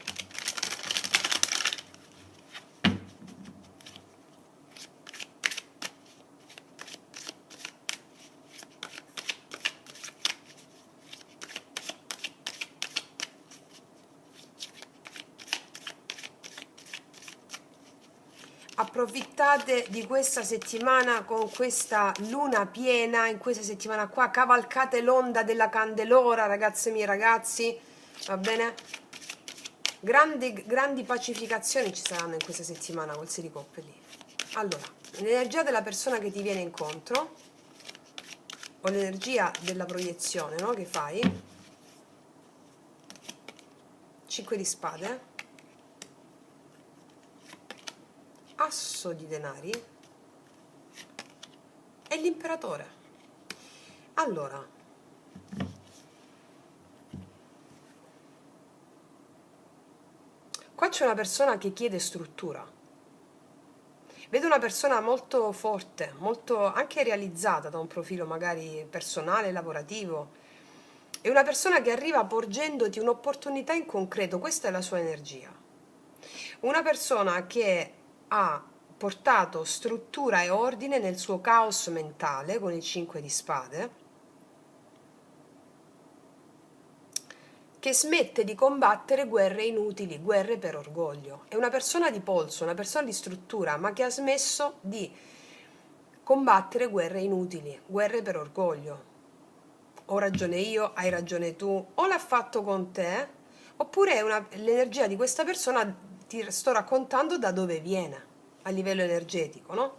Approfittate di questa settimana con questa luna piena, in questa settimana qua cavalcate l'onda della candelora, ragazze mie ragazzi, va bene? Grandi pacificazioni ci saranno in questa settimana col Sei di Coppe lì. Allora, l'energia della persona che ti viene incontro, o l'energia della proiezione, no? Che fai? 5 di spade. Asso di denari e l'imperatore. Allora, qua c'è una persona che chiede struttura. Vedo una persona molto forte, molto anche realizzata da un profilo magari personale, lavorativo. È una persona che arriva porgendoti un'opportunità in concreto, questa è la sua energia. Una persona che ha portato struttura e ordine nel suo caos mentale con il 5 di spade, che smette di combattere guerre inutili, guerre per orgoglio. È una persona di polso, una persona di struttura, ma che ha smesso di combattere guerre inutili, guerre per orgoglio. Ho ragione io, hai ragione tu, o l'ha fatto con te, oppure è l'energia di questa persona, ti sto raccontando da dove viene a livello energetico, no?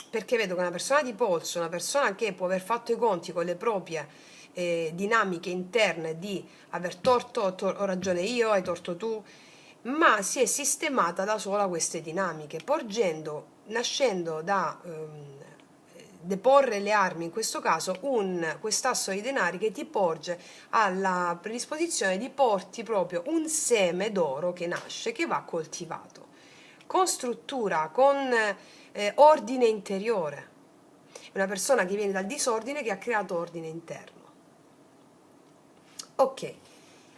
Perché vedo che una persona di polso, una persona che può aver fatto i conti con le proprie dinamiche interne di aver torto, ho ragione io, hai torto tu, ma si è sistemata da sola queste dinamiche, nascendo da deporre le armi, in questo caso un quest'asso di denari che ti porge alla predisposizione di porti proprio un seme d'oro che nasce, che va coltivato con struttura, con ordine interiore. Una persona che viene dal disordine che ha creato ordine interno. Ok,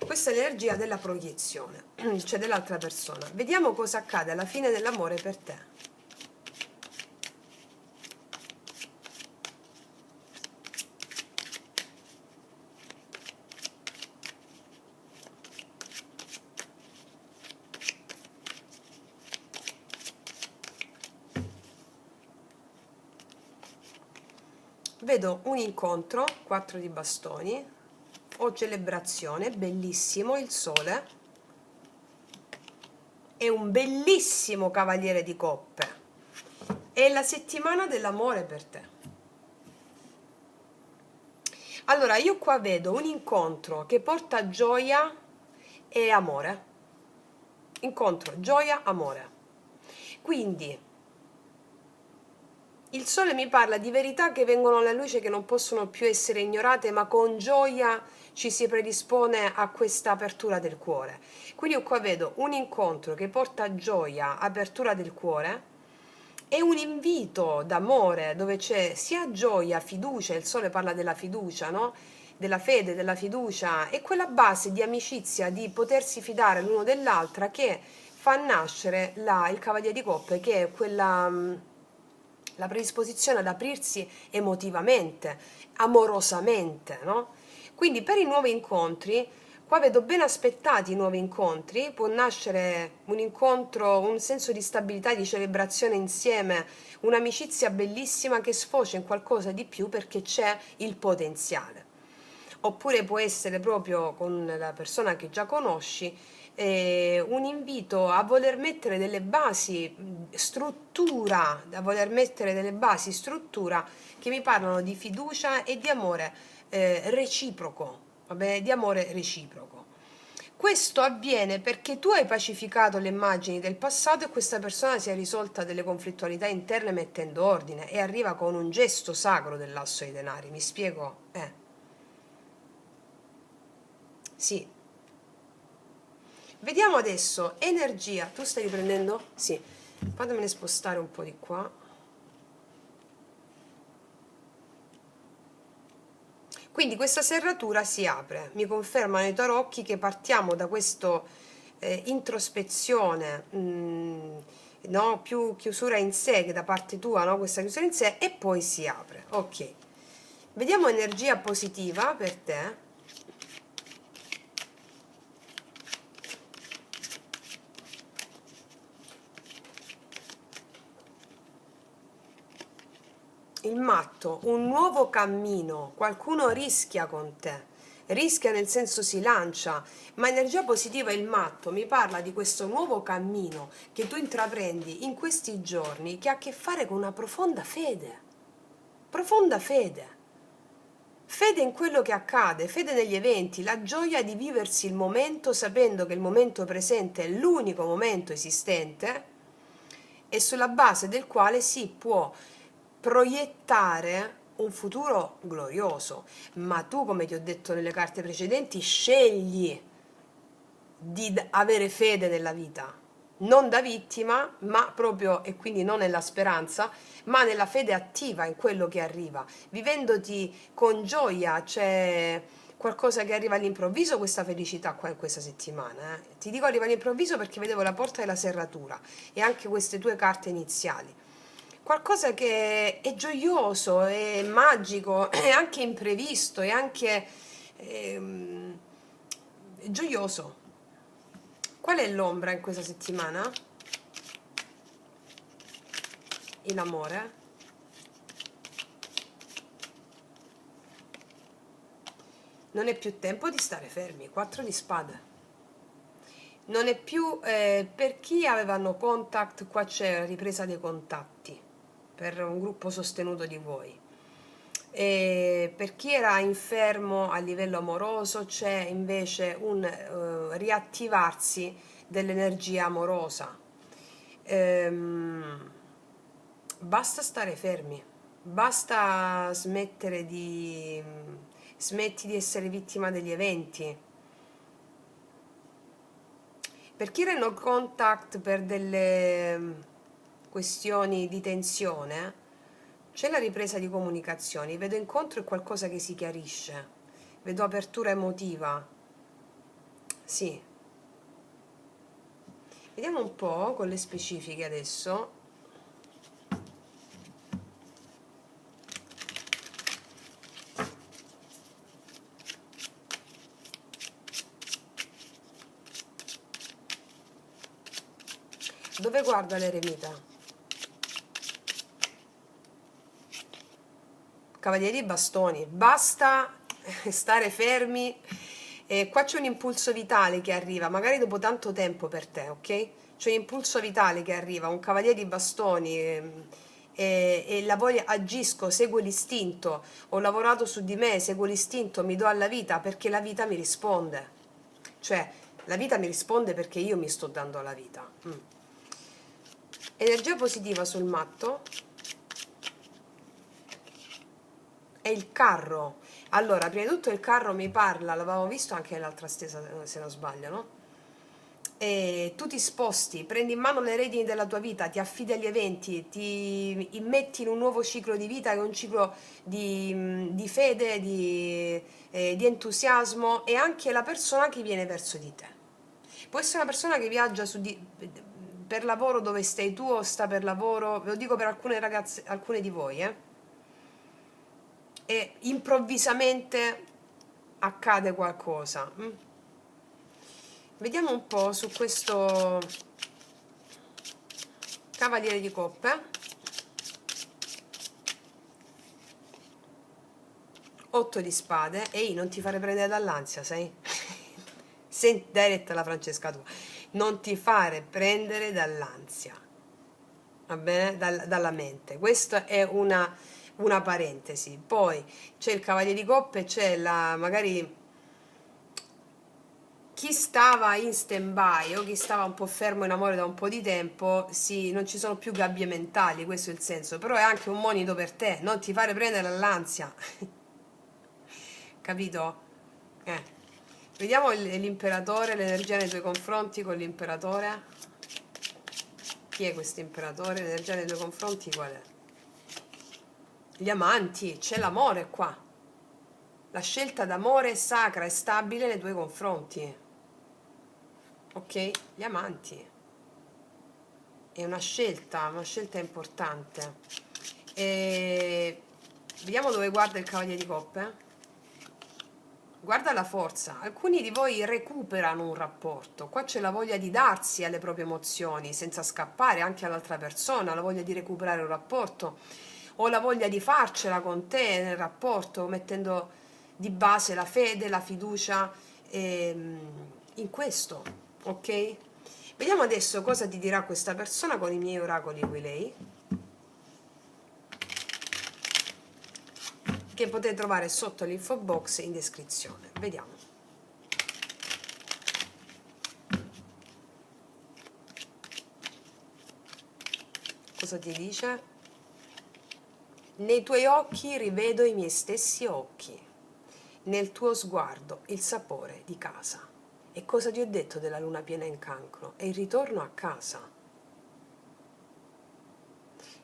questa è l'energia della proiezione, cioè dell'altra persona. Vediamo cosa accade alla fine dell'amore per te. Vedo un incontro, 4 di bastoni, o celebrazione, bellissimo, il sole, e un bellissimo cavaliere di coppe. È la settimana dell'amore per te. Allora, io qua vedo un incontro che porta gioia e amore. Incontro, gioia, amore. Quindi il sole mi parla di verità che vengono alla luce, che non possono più essere ignorate, ma con gioia ci si predispone a questa apertura del cuore. Quindi io qua vedo un incontro che porta gioia, apertura del cuore, e un invito d'amore dove c'è sia gioia, fiducia, il sole parla della fiducia, no? Della fede, della fiducia, e quella base di amicizia, di potersi fidare l'uno dell'altra, che fa nascere il Cavaliere di Coppe, che è quella la predisposizione ad aprirsi emotivamente, amorosamente, no? Quindi per i nuovi incontri, qua vedo ben aspettati i nuovi incontri, può nascere un incontro, un senso di stabilità, di celebrazione insieme, un'amicizia bellissima che sfocia in qualcosa di più perché c'è il potenziale. Oppure può essere proprio con la persona che già conosci, un invito a voler mettere delle basi, struttura, a voler mettere delle basi, struttura che mi parlano di fiducia e di amore reciproco, vabbè, di amore reciproco. Questo avviene perché tu hai pacificato le immagini del passato e questa persona si è risolta delle conflittualità interne mettendo ordine e arriva con un gesto sacro dell'asso dei denari. Mi spiego? Sì. Vediamo adesso, energia. Tu stai riprendendo? Sì. Fatemene spostare un po' di qua. Quindi questa serratura si apre. Mi confermano i tarocchi che partiamo da questa introspezione, no? Più chiusura in sé che da parte tua, no? Questa chiusura in sé, e poi si apre. Ok. Vediamo energia positiva per te. Il matto, un nuovo cammino, qualcuno rischia con te, rischia nel senso si lancia, ma energia positiva il matto mi parla di questo nuovo cammino che tu intraprendi in questi giorni che ha a che fare con una profonda fede in quello che accade, fede negli eventi, la gioia di viversi il momento sapendo che il momento presente è l'unico momento esistente e sulla base del quale si può proiettare un futuro glorioso. Ma tu, come ti ho detto nelle carte precedenti, scegli di avere fede nella vita, non da vittima, ma proprio, e quindi non nella speranza, ma nella fede attiva in quello che arriva, vivendoti con gioia. C'è qualcosa che arriva all'improvviso, questa felicità qua in questa settimana. Ti dico arriva all'improvviso perché vedevo la porta della serratura e anche queste tue carte iniziali. Qualcosa che è gioioso, è magico, è anche imprevisto, è anche ehm, gioioso. Qual è l'ombra in questa settimana? Il amore. Non è più tempo di stare fermi, 4 di spade. Non è più, per chi avevano contact, qua c'è la ripresa dei contatti, per un gruppo sostenuto di voi. E per chi era infermo a livello amoroso c'è invece un riattivarsi dell'energia amorosa. Ehm, Basta stare fermi, basta smetti di essere vittima degli eventi. Per chi era in no contact per delle questioni di tensione, c'è la ripresa di comunicazioni, vedo incontro e qualcosa che si chiarisce, vedo apertura emotiva, sì. Vediamo un po' con le specifiche adesso. Dove guarda l'eremita? Cavalieri e bastoni, basta stare fermi. Qua c'è un impulso vitale che arriva, magari dopo tanto tempo per te, ok? C'è un impulso vitale che arriva, un cavaliere di bastoni e la voglia, agisco, seguo l'istinto, ho lavorato su di me, seguo l'istinto, mi do alla vita perché la vita mi risponde. Cioè, la vita mi risponde perché io mi sto dando alla vita. Energia positiva sul matto. È il carro. Allora, prima di tutto il carro mi parla, l'avevamo visto anche nell'altra stesa, se non sbaglio, no? E tu ti sposti, prendi in mano le redini della tua vita, ti affidi agli eventi, ti immetti in un nuovo ciclo di vita, che è un ciclo di fede, di entusiasmo e anche la persona che viene verso di te. Può essere una persona che viaggia per lavoro dove stai tu o sta per lavoro, ve lo dico per alcune ragazze, alcune di voi, e improvvisamente accade qualcosa. Vediamo un po' su questo cavaliere di coppe. 8 di spade. Ehi, non ti fare prendere dall'ansia, sai? Senti, dai retta alla Francesca tua. Non ti fare prendere dall'ansia, va bene? Dalla mente. Questa è una parentesi. Poi c'è il cavaliere di coppe, c'è magari chi stava in stand-by o chi stava un po' fermo in amore da un po' di tempo, sì, non ci sono più gabbie mentali, questo è il senso, però è anche un monito per te, non ti fare prendere dall'ansia, capito? Vediamo l'imperatore, l'energia nei tuoi confronti con l'imperatore. Chi è questo imperatore? L'energia nei tuoi confronti qual è? Gli amanti, c'è l'amore qua. La scelta d'amore sacra e stabile nei tuoi confronti. Ok? Gli amanti. È una scelta importante. Vediamo dove guarda il cavaliere di coppe. Guarda la forza. Alcuni di voi recuperano un rapporto. Qua c'è la voglia di darsi alle proprie emozioni senza scappare anche all'altra persona, la voglia di recuperare un rapporto o la voglia di farcela con te nel rapporto, mettendo di base la fede, la fiducia in questo, ok? Vediamo adesso cosa ti dirà questa persona con i miei oracoli Wiley, che potete trovare sotto l'info box in descrizione. Vediamo. Cosa ti dice? Nei tuoi occhi rivedo i miei stessi occhi, nel tuo sguardo il sapore di casa. E cosa ti ho detto della luna piena in Cancro? È il ritorno a casa.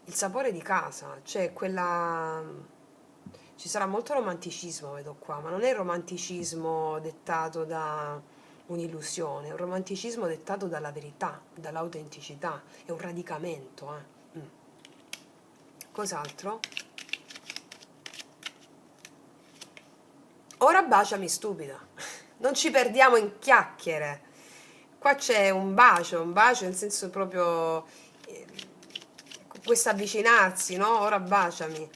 Il sapore di casa, cioè quella... Ci sarà molto romanticismo, vedo qua, ma non è romanticismo dettato da un'illusione, è un romanticismo dettato dalla verità, dall'autenticità, è un radicamento. Cos'altro? Ora baciami stupida, non ci perdiamo in chiacchiere. Qua c'è un bacio nel senso proprio questo avvicinarsi, no? Ora baciami.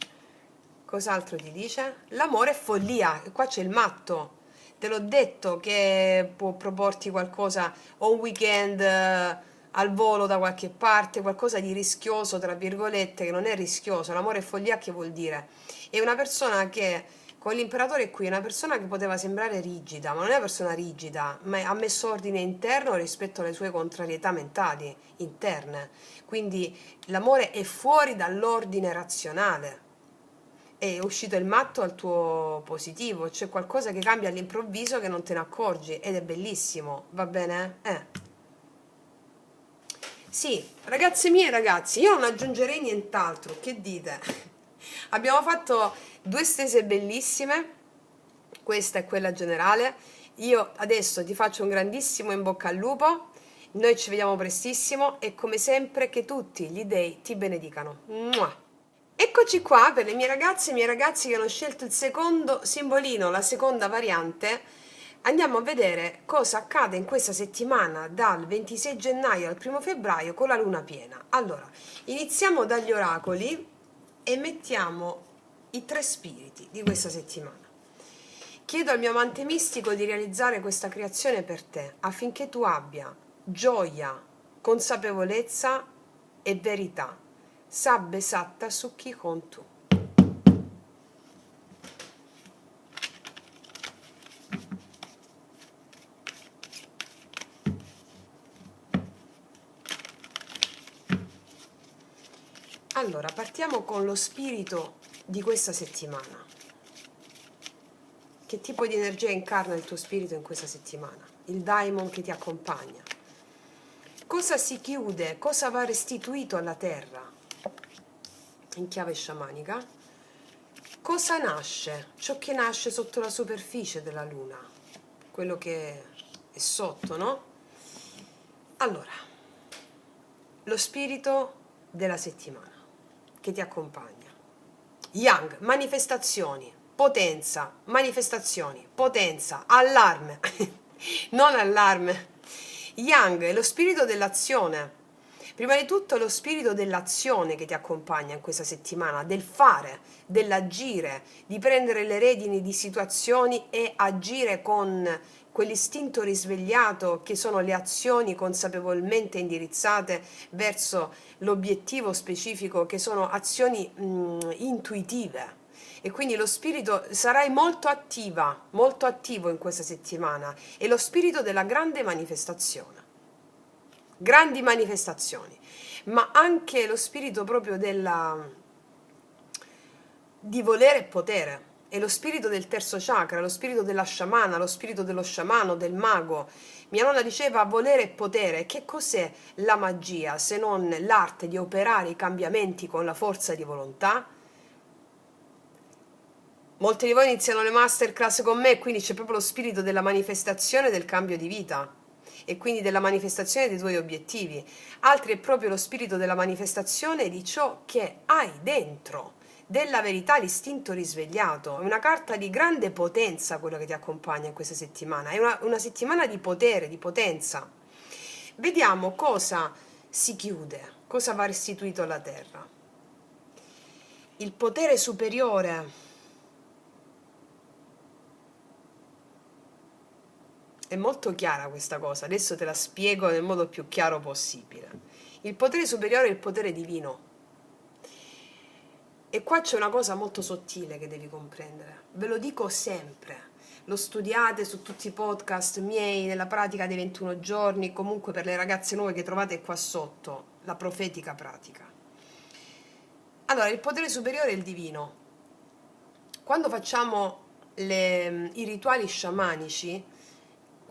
Cos'altro ti dice? L'amore è follia, e qua c'è il matto. Te l'ho detto che può proporti qualcosa o un weekend al volo da qualche parte, qualcosa di rischioso, tra virgolette, che non è rischioso. L'amore è follia, che vuol dire? È una persona che, con l'imperatore qui, è una persona che poteva sembrare rigida, ma non è una persona rigida, ma ha messo ordine interno rispetto alle sue contrarietà mentali interne. Quindi l'amore è fuori dall'ordine razionale. È uscito il matto al tuo positivo, c'è qualcosa che cambia all'improvviso che non te ne accorgi ed è bellissimo, va bene? Sì, ragazze mie e ragazzi, io non aggiungerei nient'altro, che dite? Abbiamo fatto due stese bellissime, questa è quella generale. Io adesso ti faccio un grandissimo in bocca al lupo, noi ci vediamo prestissimo e come sempre che tutti gli dei ti benedicano. Mua! Eccoci qua per le mie ragazze e i miei ragazzi che hanno scelto il secondo simbolino, la seconda variante. Andiamo a vedere cosa accade in questa settimana dal 26 gennaio al 1 febbraio con la luna piena. Allora, iniziamo dagli oracoli e mettiamo i tre spiriti di questa settimana. Chiedo al mio amante mistico di realizzare questa creazione per te affinché tu abbia gioia, consapevolezza e verità. Sabbe satta sukhi kontu. Allora, partiamo con lo spirito di questa settimana. Che tipo di energia incarna il tuo spirito in questa settimana? Il daimon che ti accompagna. Cosa si chiude? Cosa va restituito alla terra? In chiave sciamanica. Cosa nasce? Ciò che nasce sotto la superficie della luna, quello che è sotto, no? Allora, lo spirito della settimana che ti accompagna. Yang, manifestazioni, potenza, allarme, non allarme. Yang è lo spirito dell'azione. Prima di tutto è lo spirito dell'azione che ti accompagna in questa settimana, del fare, dell'agire, di prendere le redini di situazioni e agire con quell'istinto risvegliato che sono le azioni consapevolmente indirizzate verso l'obiettivo specifico, che sono azioni intuitive. E quindi lo spirito sarai molto attivo in questa settimana, è lo spirito della grande manifestazione, grandi manifestazioni, ma anche lo spirito proprio di volere e potere. È lo spirito del terzo chakra, lo spirito della sciamana, lo spirito dello sciamano, del mago. Mia nonna diceva volere e potere. Che cos'è la magia se non l'arte di operare i cambiamenti con la forza di volontà? Molti di voi iniziano le masterclass con me, quindi c'è proprio lo spirito della manifestazione del cambio di vita e quindi della manifestazione dei tuoi obiettivi. Altri è proprio lo spirito della manifestazione di ciò che hai dentro, della verità, l'istinto risvegliato. È una carta di grande potenza quella che ti accompagna in questa settimana, è una settimana di potere, di potenza. Vediamo cosa si chiude, cosa va restituito alla terra. Il potere superiore. È molto chiara questa cosa, adesso te la spiego nel modo più chiaro possibile. Il potere superiore è il potere divino. E qua c'è una cosa molto sottile che devi comprendere. Ve lo dico sempre. Lo studiate su tutti i podcast miei, nella pratica dei 21 giorni, comunque per le ragazze nuove che trovate qua sotto, la profetica pratica. Allora, il potere superiore è il divino. Quando facciamo i rituali sciamanici,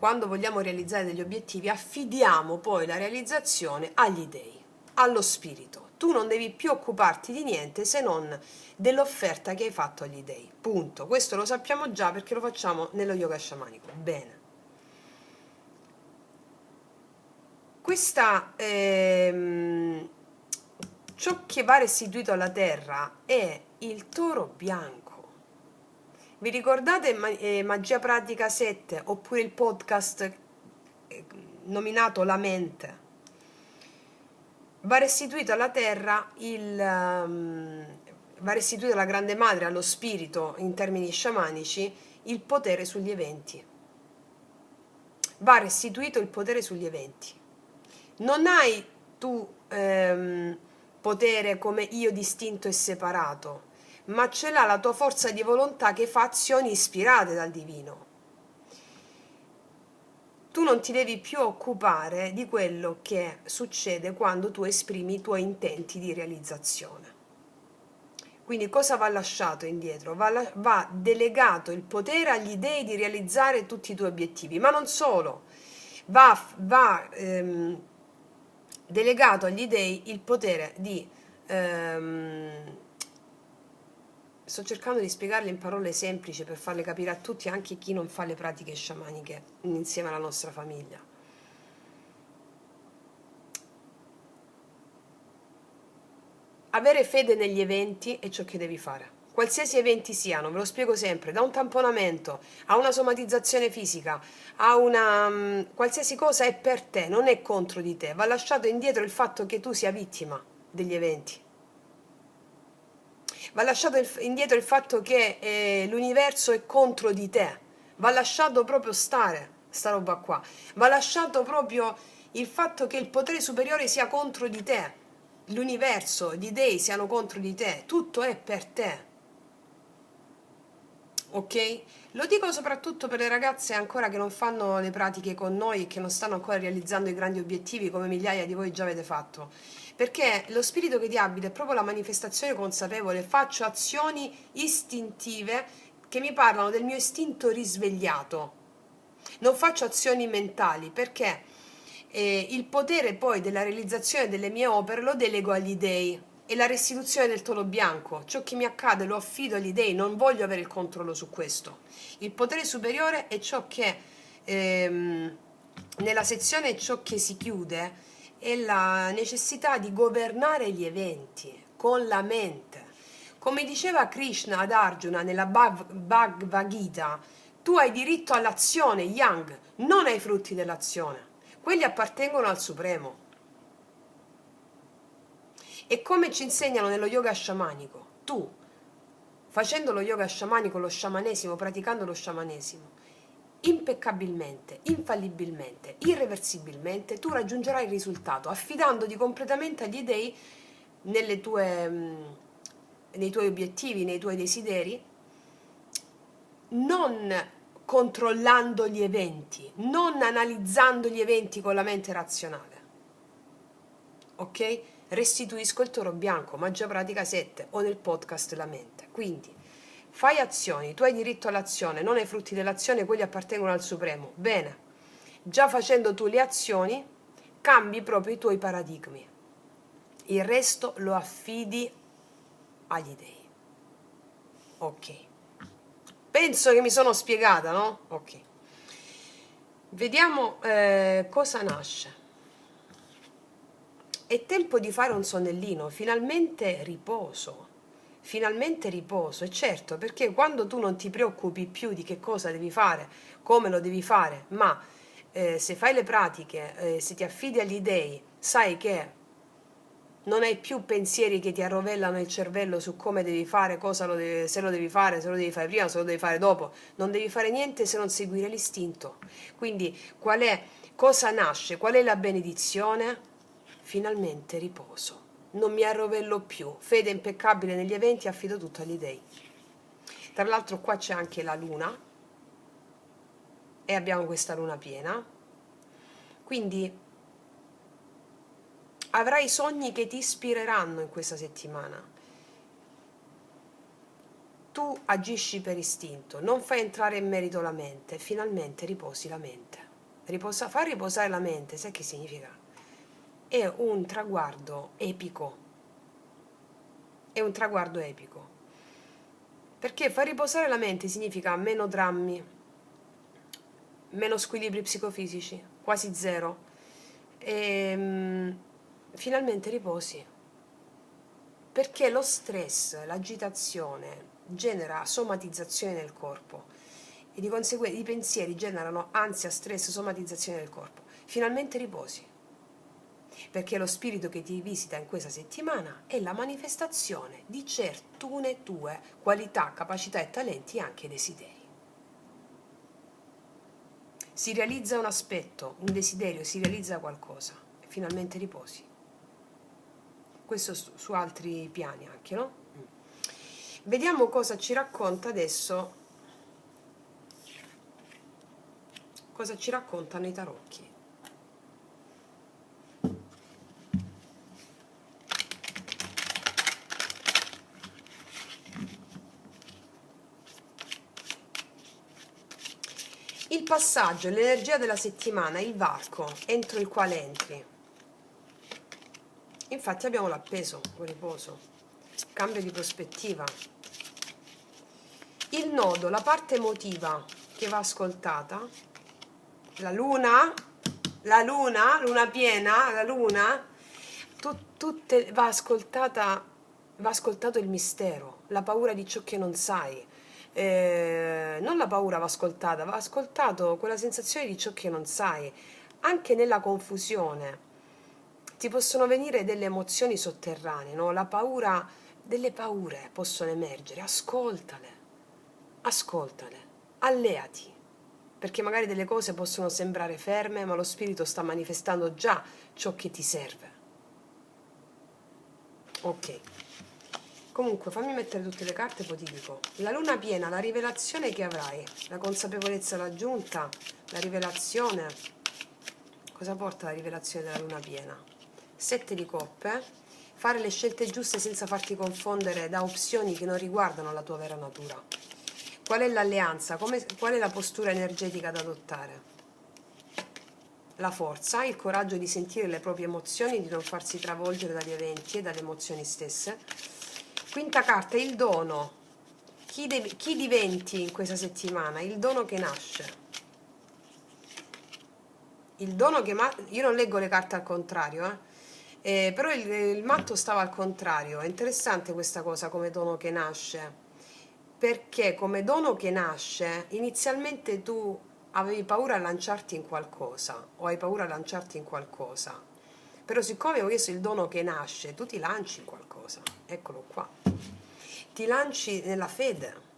quando vogliamo realizzare degli obiettivi, affidiamo poi la realizzazione agli dei, allo spirito. Tu non devi più occuparti di niente se non dell'offerta che hai fatto agli dei. Punto. Questo lo sappiamo già perché lo facciamo nello yoga sciamanico. Bene. Ciò che va restituito alla terra è il toro bianco. Vi ricordate Magia Pratica 7 oppure il podcast nominato La Mente? Va restituito alla terra va restituito alla Grande Madre, allo spirito in termini sciamanici, il potere sugli eventi. Va restituito il potere sugli eventi. Non hai tu potere come io distinto e separato, ma ce l'ha la tua forza di volontà che fa azioni ispirate dal divino. Tu non ti devi più occupare di quello che succede quando tu esprimi i tuoi intenti di realizzazione. Quindi cosa va lasciato indietro? Va delegato il potere agli dei di realizzare tutti i tuoi obiettivi, ma non solo, va delegato agli dei il potere di... sto cercando di spiegarle in parole semplici per farle capire a tutti, anche chi non fa le pratiche sciamaniche insieme alla nostra famiglia. Avere fede negli eventi è ciò che devi fare. Qualsiasi eventi siano, ve lo spiego sempre, da un tamponamento a una somatizzazione fisica, a una qualsiasi cosa è per te, non è contro di te. Va lasciato indietro il fatto che tu sia vittima degli eventi. Va lasciato indietro il fatto che l'universo è contro di te. Va lasciato proprio stare, sta roba qua. Va lasciato proprio il fatto che il potere superiore sia contro di te. L'universo, gli dei siano contro di te. Tutto è per te. Ok? Lo dico soprattutto per le ragazze ancora che non fanno le pratiche con noi e che non stanno ancora realizzando i grandi obiettivi come migliaia di voi già avete fatto. Perché lo spirito che ti abita è proprio la manifestazione consapevole. Faccio azioni istintive che mi parlano del mio istinto risvegliato. Non faccio azioni mentali perché il potere poi della realizzazione delle mie opere lo delego agli dei. E la restituzione del tono bianco, ciò che mi accade lo affido agli dei, non voglio avere il controllo su questo. Il potere superiore è ciò che nella sezione ciò che si chiude è la necessità di governare gli eventi con la mente. Come diceva Krishna ad Arjuna nella Bhagavad Gita, tu hai diritto all'azione, Yang, non ai frutti dell'azione. Quelli appartengono al Supremo. E come ci insegnano nello yoga sciamanico, tu, facendo lo yoga sciamanico, lo sciamanesimo, praticando lo sciamanesimo, impeccabilmente, infallibilmente, irreversibilmente, tu raggiungerai il risultato, affidandoti completamente agli dei nei tuoi obiettivi, nei tuoi desideri, non controllando gli eventi, non analizzando gli eventi con la mente razionale. Ok? Restituisco il toro bianco, magia pratica 7 o nel podcast La mente. Quindi fai azioni, tu hai diritto all'azione, non ai frutti dell'azione, quelli appartengono al Supremo. Bene, già facendo tu le azioni cambi proprio i tuoi paradigmi. Il resto lo affidi agli dei. Ok. Penso che mi sono spiegata, no? Ok. Vediamo cosa nasce. È tempo di fare un sonnellino, finalmente riposo. Finalmente riposo, e certo, perché quando tu non ti preoccupi più di che cosa devi fare, come lo devi fare, ma se fai le pratiche, se ti affidi agli dei, sai che non hai più pensieri che ti arrovellano il cervello su come devi fare, se lo devi fare, se lo devi fare prima, se lo devi fare dopo. Non devi fare niente se non seguire l'istinto. Quindi cosa nasce? Qual è la benedizione? Finalmente riposo. Non mi arrovello più. Fede impeccabile negli eventi, affido tutto agli dei. Tra l'altro qua c'è anche la luna e abbiamo questa luna piena. Quindi avrai sogni che ti ispireranno in questa settimana. Tu agisci per istinto, non fai entrare in merito la mente, finalmente riposi la mente. Far riposare la mente, sai che significa? È un traguardo epico. È un traguardo epico. Perché far riposare la mente significa meno drammi, meno squilibri psicofisici, quasi zero. E finalmente riposi. Perché lo stress, l'agitazione genera somatizzazione nel corpo e di conseguenza i pensieri generano ansia, stress, somatizzazione del corpo. Finalmente riposi. Perché lo spirito che ti visita in questa settimana è la manifestazione di certe tue qualità, capacità e talenti e anche desideri. Si realizza un aspetto, un desiderio, si realizza qualcosa. finalmente riposi. Questo su altri piani anche, no? Vediamo cosa ci racconta adesso, cosa ci raccontano i tarocchi. Il passaggio, l'energia della settimana, il varco entro il quale entri. Infatti abbiamo l'appeso o riposo, cambio di prospettiva. Il nodo, la parte emotiva che va ascoltata, la luna piena, la luna, va ascoltata, va ascoltato il mistero, la paura di ciò che non sai. Non la paura va ascoltato quella sensazione di ciò che non sai. Anche nella confusione ti possono venire delle emozioni sotterranee, no? La paura, delle paure possono emergere, ascoltale, alleati, perché magari delle cose possono sembrare ferme, ma lo spirito sta manifestando già ciò che ti serve. Ok. Comunque fammi mettere tutte le carte, poi ti dico. La luna piena, la rivelazione che avrai, la consapevolezza raggiunta, la rivelazione. Cosa porta la rivelazione della luna piena? 7 di coppe, fare le scelte giuste senza farti confondere da opzioni che non riguardano la tua vera natura. Qual è l'alleanza? Qual è la postura energetica da adottare? La forza, il coraggio di sentire le proprie emozioni, di non farsi travolgere dagli eventi e dalle emozioni stesse. Quinta carta, il dono. Chi diventi in questa settimana? Il dono che nasce. Il dono che io non leggo le carte al contrario, però il matto stava al contrario. È interessante questa cosa come dono che nasce, perché come dono che nasce inizialmente tu avevi paura a lanciarti in qualcosa o hai paura a lanciarti in qualcosa, però siccome questo è il dono che nasce, tu ti lanci in qualcosa, eccolo qua, ti lanci nella fede.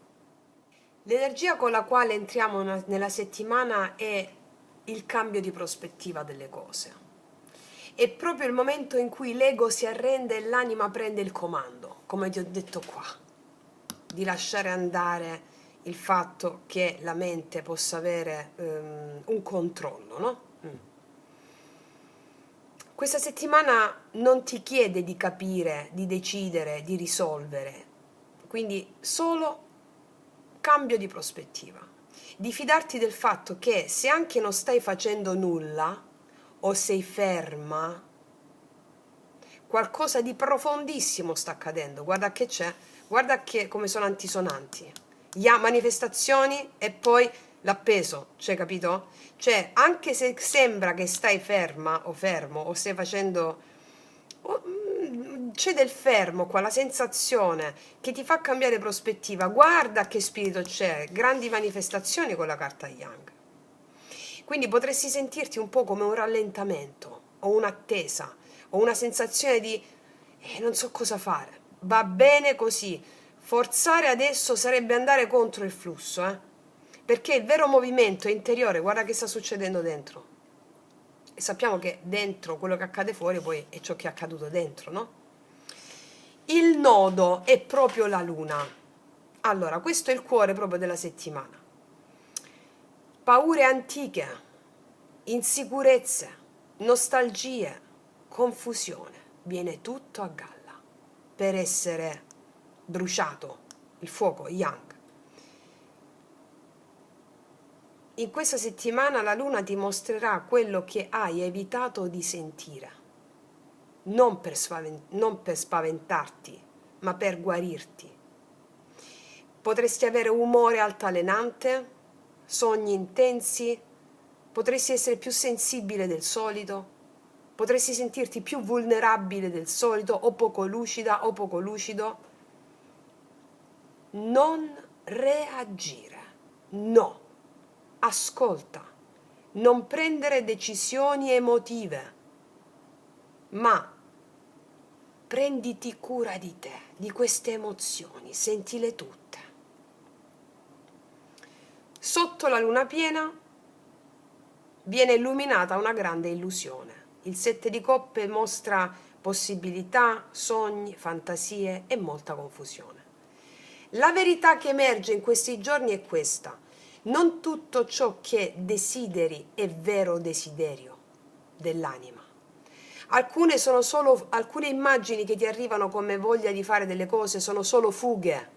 L'energia con la quale entriamo nella settimana è il cambio di prospettiva delle cose. È proprio il momento in cui l'ego si arrende e l'anima prende il comando, come ti ho detto qua, di lasciare andare il fatto che la mente possa avere un controllo, no? Questa settimana non ti chiede di capire, di decidere, di risolvere, quindi solo cambio di prospettiva, di fidarti del fatto che se anche non stai facendo nulla o sei ferma, qualcosa di profondissimo sta accadendo. Guarda che c'è, guarda che come sono antisonanti, manifestazioni e poi l'appeso, cioè, capito? Cioè, anche se sembra che stai ferma o fermo o stai facendo, c'è del fermo qua, la sensazione che ti fa cambiare prospettiva. Guarda che spirito c'è, grandi manifestazioni con la carta Young. Quindi potresti sentirti un po' come un rallentamento o un'attesa o una sensazione di non so cosa fare, va bene così. Forzare adesso sarebbe andare contro il flusso, perché il vero movimento è interiore. Guarda che sta succedendo dentro. E sappiamo che dentro quello che accade fuori poi è ciò che è accaduto dentro, no? Il nodo è proprio la luna. Allora, questo è il cuore proprio della settimana. Paure antiche, insicurezze, nostalgie, confusione. Viene tutto a galla per essere bruciato, il fuoco Yang. In questa settimana la luna ti mostrerà quello che hai evitato di sentire, non per spaventarti, ma per guarirti. Potresti avere umore altalenante, sogni intensi, potresti essere più sensibile del solito, potresti sentirti più vulnerabile del solito o poco lucida o poco lucido. Non reagire, no, ascolta, non prendere decisioni emotive, ma prenditi cura di te, di queste emozioni, sentile tutte. Sotto la luna piena viene illuminata una grande illusione. Il 7 di coppe mostra possibilità, sogni, fantasie e molta confusione. La verità che emerge in questi giorni è questa: non tutto ciò che desideri è vero desiderio dell'anima. Alcune immagini che ti arrivano come voglia di fare delle cose sono solo fughe,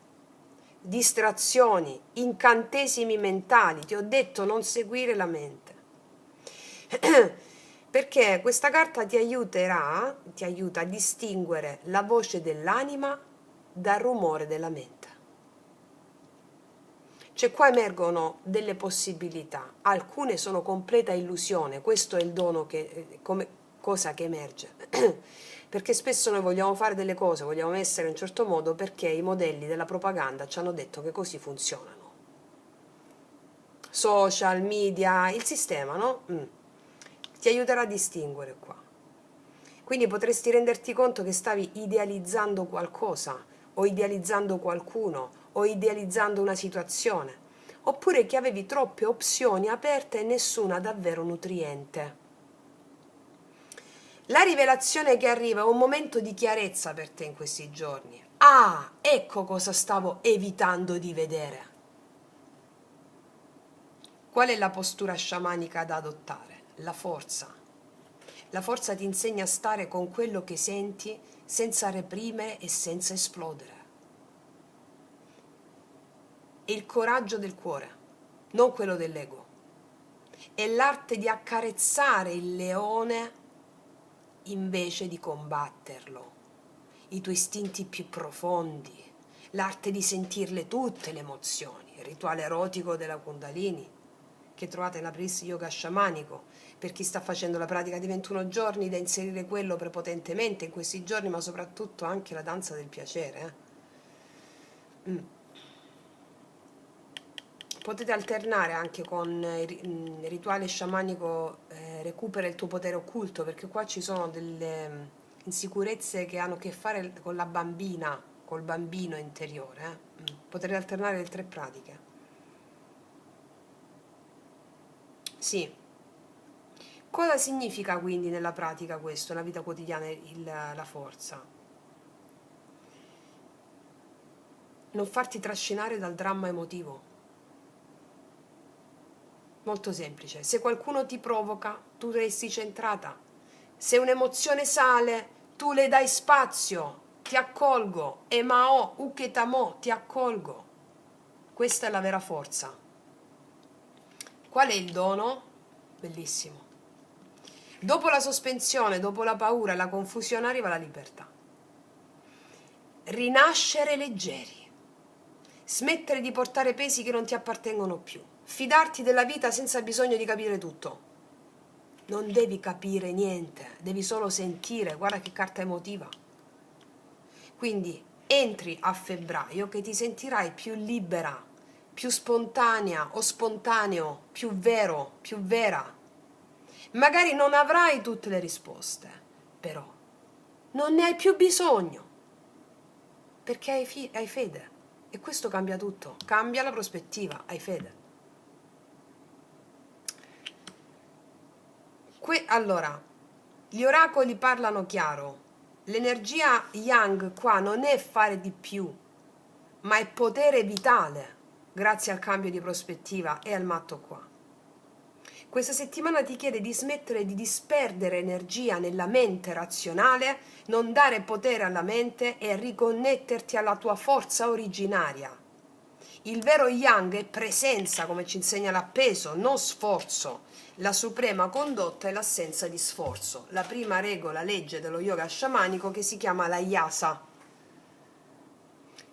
distrazioni, incantesimi mentali. Ti ho detto non seguire la mente. Perché questa carta ti aiuta a distinguere la voce dell'anima dal rumore della mente. Cioè qua emergono delle possibilità, alcune sono completa illusione, questo è il dono come cosa che emerge. Perché spesso noi vogliamo fare delle cose, vogliamo essere in un certo modo perché i modelli della propaganda ci hanno detto che così funzionano. Social, media, il sistema, no? Ti aiuterà a distinguere qua. Quindi potresti renderti conto che stavi idealizzando qualcosa, o idealizzando qualcuno, o idealizzando una situazione, oppure che avevi troppe opzioni aperte e nessuna davvero nutriente. La rivelazione che arriva è un momento di chiarezza per te in questi giorni. Ah, ecco cosa stavo evitando di vedere. Qual è la postura sciamanica da adottare? La forza. La forza ti insegna a stare con quello che senti senza reprimere e senza esplodere. È il coraggio del cuore, non quello dell'ego. È l'arte di accarezzare il leone invece di combatterlo. I tuoi istinti più profondi, l'arte di sentirle tutte le emozioni, il rituale erotico della Kundalini, che trovate nella playlist yoga sciamanico, per chi sta facendo la pratica di 21 giorni, da inserire quello prepotentemente in questi giorni, ma soprattutto anche la danza del piacere. Potete alternare anche con il rituale sciamanico recupera il tuo potere occulto, perché qua ci sono delle insicurezze che hanno a che fare con la bambina, col bambino interiore. Potete alternare le 3 pratiche. Sì. Cosa significa quindi nella pratica questo, nella vita quotidiana, la forza? Non farti trascinare dal dramma emotivo. Molto semplice. Se qualcuno ti provoca, tu resti centrata. Se un'emozione sale, tu le dai spazio. Ti accolgo. Emao, uketamo, ti accolgo. Questa è la vera forza. Qual è il dono? Bellissimo. Dopo la sospensione, dopo la paura e la confusione arriva la libertà. Rinascere leggeri. Smettere di portare pesi che non ti appartengono più. Fidarti della vita senza bisogno di capire tutto. Non devi capire niente, devi solo sentire. Guarda che carta emotiva. Quindi entri a febbraio che ti sentirai più libera, più spontanea o spontaneo, più vero, più vera. Magari non avrai tutte le risposte, però non ne hai più bisogno, perché hai fede. E questo cambia tutto, cambia la prospettiva, hai fede. Allora, gli oracoli parlano chiaro. L'energia yang qua non è fare di più, ma è potere vitale, grazie al cambio di prospettiva e al matto qua. Questa settimana ti chiede di smettere di disperdere energia nella mente razionale, non dare potere alla mente e riconnetterti alla tua forza originaria. Il vero yang è presenza, come ci insegna l'appeso, non sforzo. La suprema condotta è l'assenza di sforzo. La prima regola, legge dello yoga sciamanico che si chiama la yasa.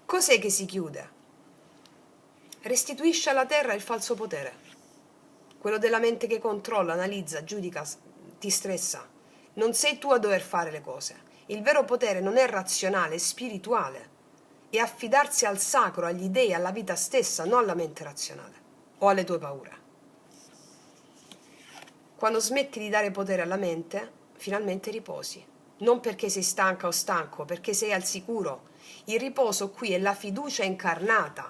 Cos'è che si chiude? Restituisce alla terra il falso potere. Quello della mente che controlla, analizza, giudica, ti stressa. Non sei tu a dover fare le cose. Il vero potere non è razionale, è spirituale. È affidarsi al sacro, agli dei, alla vita stessa, non alla mente razionale o alle tue paure. Quando smetti di dare potere alla mente, finalmente riposi. Non perché sei stanca o stanco, perché sei al sicuro. Il riposo qui è la fiducia incarnata.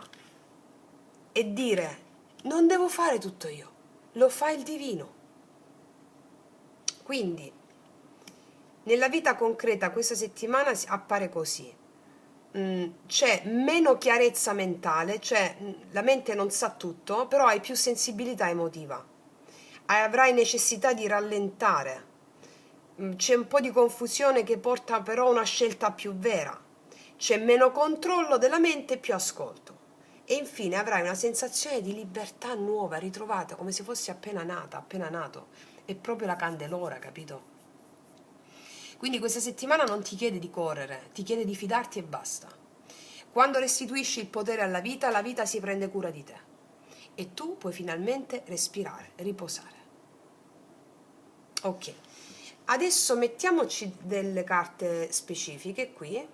E dire, non devo fare tutto io. Lo fa il divino. Quindi Nella vita concreta questa settimana appare così. C'è meno chiarezza mentale, cioè la mente non sa tutto, però hai più sensibilità emotiva. Avrai necessità di rallentare. C'è un po' di confusione che porta però a una scelta più vera. C'è meno controllo della mente e più ascolto. E infine avrai una sensazione di libertà nuova, ritrovata, come se fossi appena nata, appena nato. È proprio la candelora, capito? Quindi questa settimana non ti chiede di correre, ti chiede di fidarti e basta. Quando restituisci il potere alla vita, la vita si prende cura di te. E tu puoi finalmente respirare, riposare. Ok, adesso mettiamoci delle carte specifiche qui,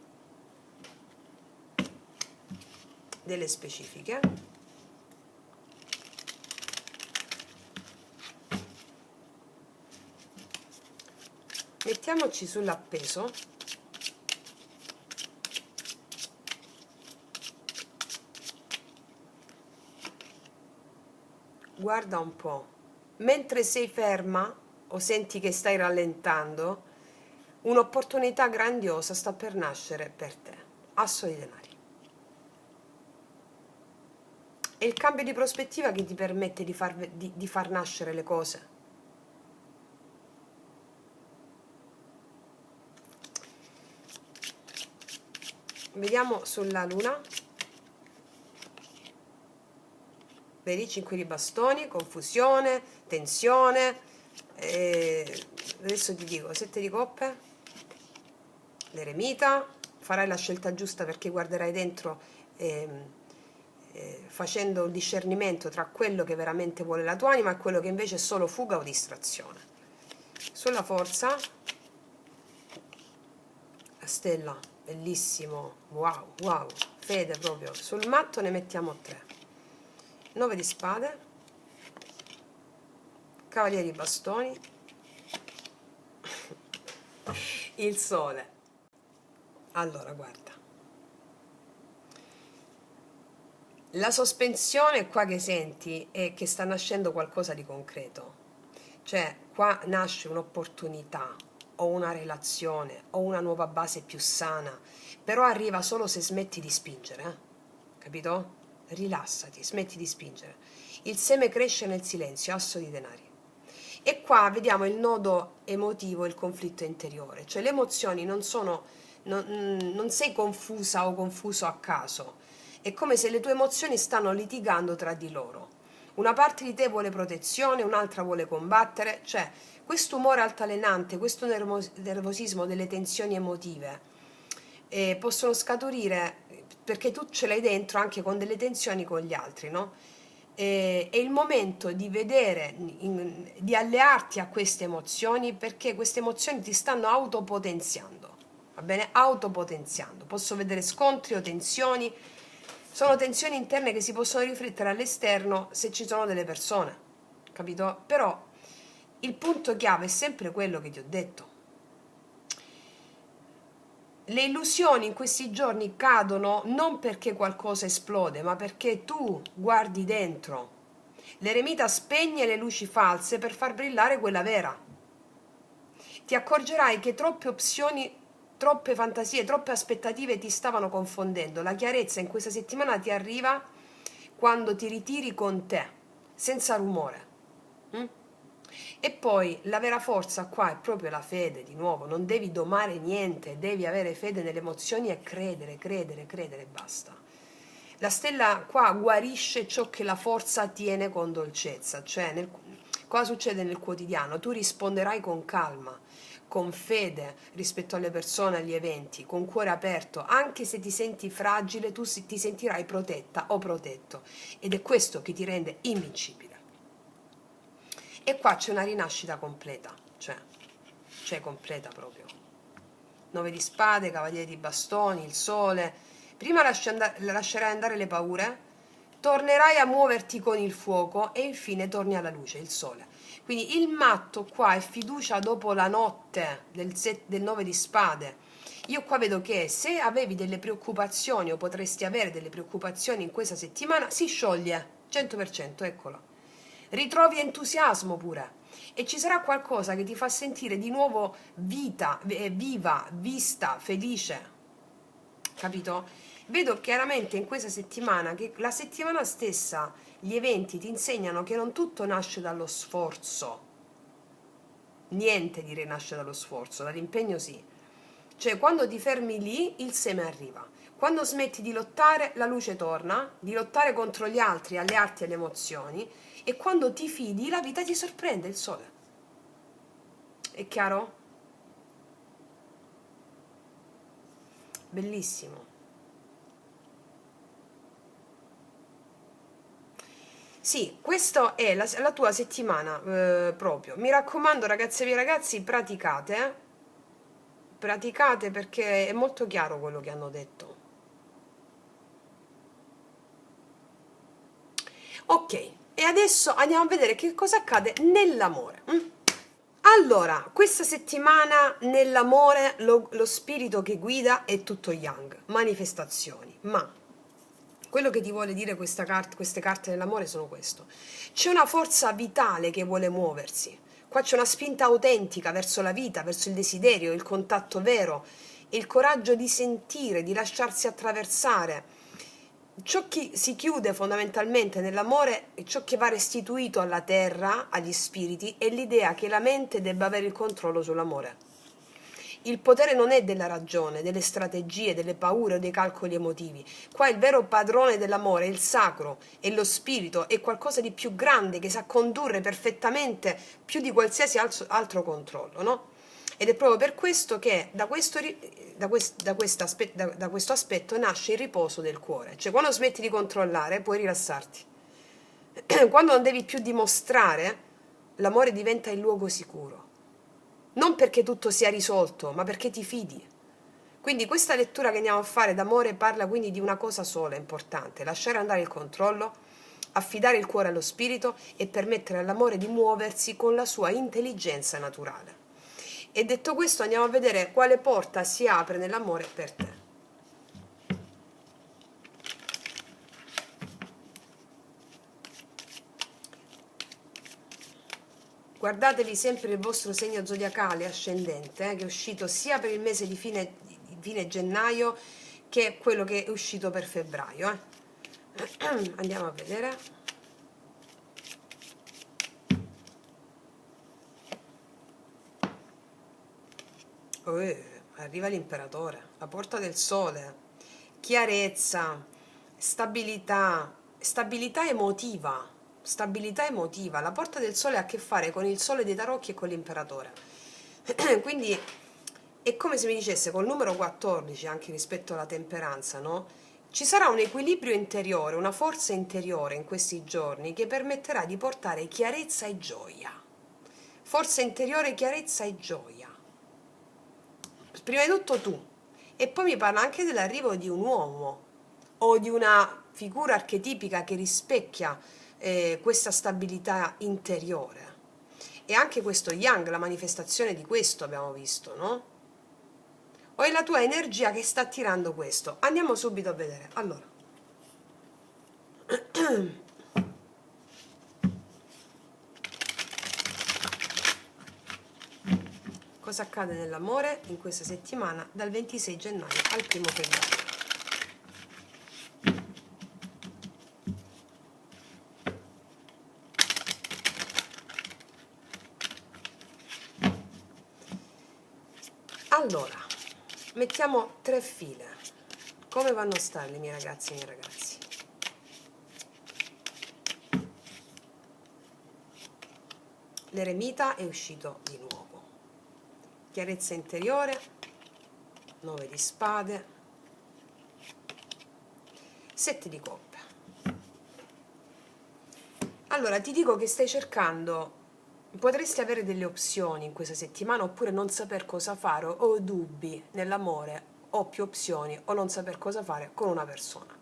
delle specifiche. Mettiamoci sull'appeso. Guarda un po', mentre sei ferma o senti che stai rallentando, un'opportunità grandiosa sta per nascere per te. Asso di denari. È il cambio di prospettiva che ti permette di far nascere le cose. Vediamo sulla luna. Vedi, 5 di bastoni, confusione, tensione. Adesso ti dico, 7 di coppe, l'eremita. Farai la scelta giusta perché guarderai dentro facendo il discernimento tra quello che veramente vuole la tua anima e quello che invece è solo fuga o distrazione. Sulla forza, la stella, bellissimo, wow, wow, fede proprio. Sul matto ne mettiamo 3. 9 di spade, cavaliere di bastoni, il sole. Allora, guarda, la sospensione qua che senti è che sta nascendo qualcosa di concreto, cioè qua nasce un'opportunità o una relazione o una nuova base più sana, però arriva solo se smetti di spingere, capito? Rilassati, smetti di spingere. Il seme cresce nel silenzio, asso di denari. E qua vediamo il nodo emotivo, il conflitto interiore, cioè le emozioni non sei confusa o confuso a caso, è come se le tue emozioni stanno litigando tra di loro. Una parte di te vuole protezione, un'altra vuole combattere, cioè questo umore altalenante, questo nervosismo delle tensioni emotive possono scaturire perché tu ce l'hai dentro anche con delle tensioni con gli altri, no? È il momento di vedere, di allearti a queste emozioni perché queste emozioni ti stanno autopotenziando, va bene? Autopotenziando. Posso vedere scontri o tensioni, sono tensioni interne che si possono riflettere all'esterno se ci sono delle persone, capito? Però il punto chiave è sempre quello che ti ho detto. Le illusioni in questi giorni cadono non perché qualcosa esplode, ma perché tu guardi dentro. L'eremita spegne le luci false per far brillare quella vera. Ti accorgerai che troppe opzioni, troppe fantasie, troppe aspettative ti stavano confondendo. La chiarezza in questa settimana ti arriva quando ti ritiri con te, senza rumore. E poi la vera forza qua è proprio la fede, di nuovo, non devi domare niente, devi avere fede nelle emozioni e credere, credere, credere e basta. La stella qua guarisce ciò che la forza tiene con dolcezza, cioè cosa succede nel quotidiano? Tu risponderai con calma, con fede rispetto alle persone, agli eventi, con cuore aperto, anche se ti senti fragile, tu ti sentirai protetta o protetto ed è questo che ti rende invincibile. E qua c'è una rinascita completa, cioè completa proprio. 9 di spade, cavaliere di bastoni, il sole. Prima lascerai andare le paure, tornerai a muoverti con il fuoco e infine torni alla luce, il sole. Quindi il matto qua è fiducia dopo la notte del 9 di spade. Io qua vedo che se avevi delle preoccupazioni o potresti avere delle preoccupazioni in questa settimana, si scioglie, 100%, eccolo. Ritrovi entusiasmo pure. e ci sarà qualcosa che ti fa sentire di nuovo viva, vista, felice, capito? Vedo chiaramente in questa settimana che la settimana stessa gli eventi ti insegnano che non tutto nasce dallo sforzo, niente di rinasce dallo sforzo, dall'impegno sì. Cioè, quando ti fermi lì, il seme arriva. Quando smetti di lottare, la luce torna, di lottare contro gli altri, allearti alle emozioni, e quando ti fidi, la vita ti sorprende, il sole. È chiaro? Bellissimo. Sì, questa è la tua settimana proprio. Mi raccomando, ragazze e ragazzi, praticate, praticate perché è molto chiaro quello che hanno detto. Ok, e adesso andiamo a vedere che cosa accade nell'amore. Allora, questa settimana nell'amore lo spirito che guida è tutto yang, manifestazioni, ma quello che ti vuole dire queste carte nell'amore sono questo. C'è una forza vitale che vuole muoversi. Qua c'è una spinta autentica verso la vita, verso il desiderio, il contatto vero, il coraggio di sentire, di lasciarsi attraversare. Ciò che si chiude fondamentalmente nell'amore e ciò che va restituito alla terra, agli spiriti, è l'idea che la mente debba avere il controllo sull'amore. Il potere non è della ragione, delle strategie, delle paure o dei calcoli emotivi. Qua il vero padrone dell'amore è il sacro, è lo spirito, è qualcosa di più grande che sa condurre perfettamente più di qualsiasi altro controllo, no? Ed è proprio per questo che da questo aspetto nasce il riposo del cuore. Cioè, quando smetti di controllare, puoi rilassarti. Quando non devi più dimostrare, l'amore diventa il luogo sicuro. Non perché tutto sia risolto, ma perché ti fidi. Quindi questa lettura che andiamo a fare d'amore parla quindi di una cosa sola importante: lasciare andare il controllo, affidare il cuore allo spirito e permettere all'amore di muoversi con la sua intelligenza naturale. E detto questo, andiamo a vedere quale porta si apre nell'amore per te. Guardatevi sempre il vostro segno zodiacale ascendente, che è uscito sia per il mese di fine gennaio che quello che è uscito per febbraio. Andiamo a vedere. Arriva l'imperatore, la porta del sole, chiarezza, stabilità, stabilità emotiva, stabilità emotiva. La porta del sole ha a che fare con il sole dei tarocchi e con l'imperatore. Quindi è come se mi dicesse col numero 14, anche rispetto alla temperanza, no? Ci sarà un equilibrio interiore, una forza interiore in questi giorni che permetterà di portare chiarezza e gioia. Forza interiore, chiarezza e gioia. Prima di tutto tu, e poi mi parla anche dell'arrivo di un uomo o di una figura archetipica che rispecchia questa stabilità interiore. E anche questo yang, la manifestazione di questo abbiamo visto, no? O è la tua energia che sta attirando questo? Andiamo subito a vedere. Allora, cosa accade nell'amore in questa settimana dal 26 gennaio al 1 febbraio? Allora, mettiamo 3 file. Come vanno a stare le mie ragazze e i miei ragazzi? L'eremita è uscito di nuovo. Chiarezza interiore, 9 di spade, 7 di coppe. Allora, ti dico che stai cercando, potresti avere delle opzioni in questa settimana oppure non saper cosa fare o dubbi nell'amore o più opzioni o non saper cosa fare con una persona.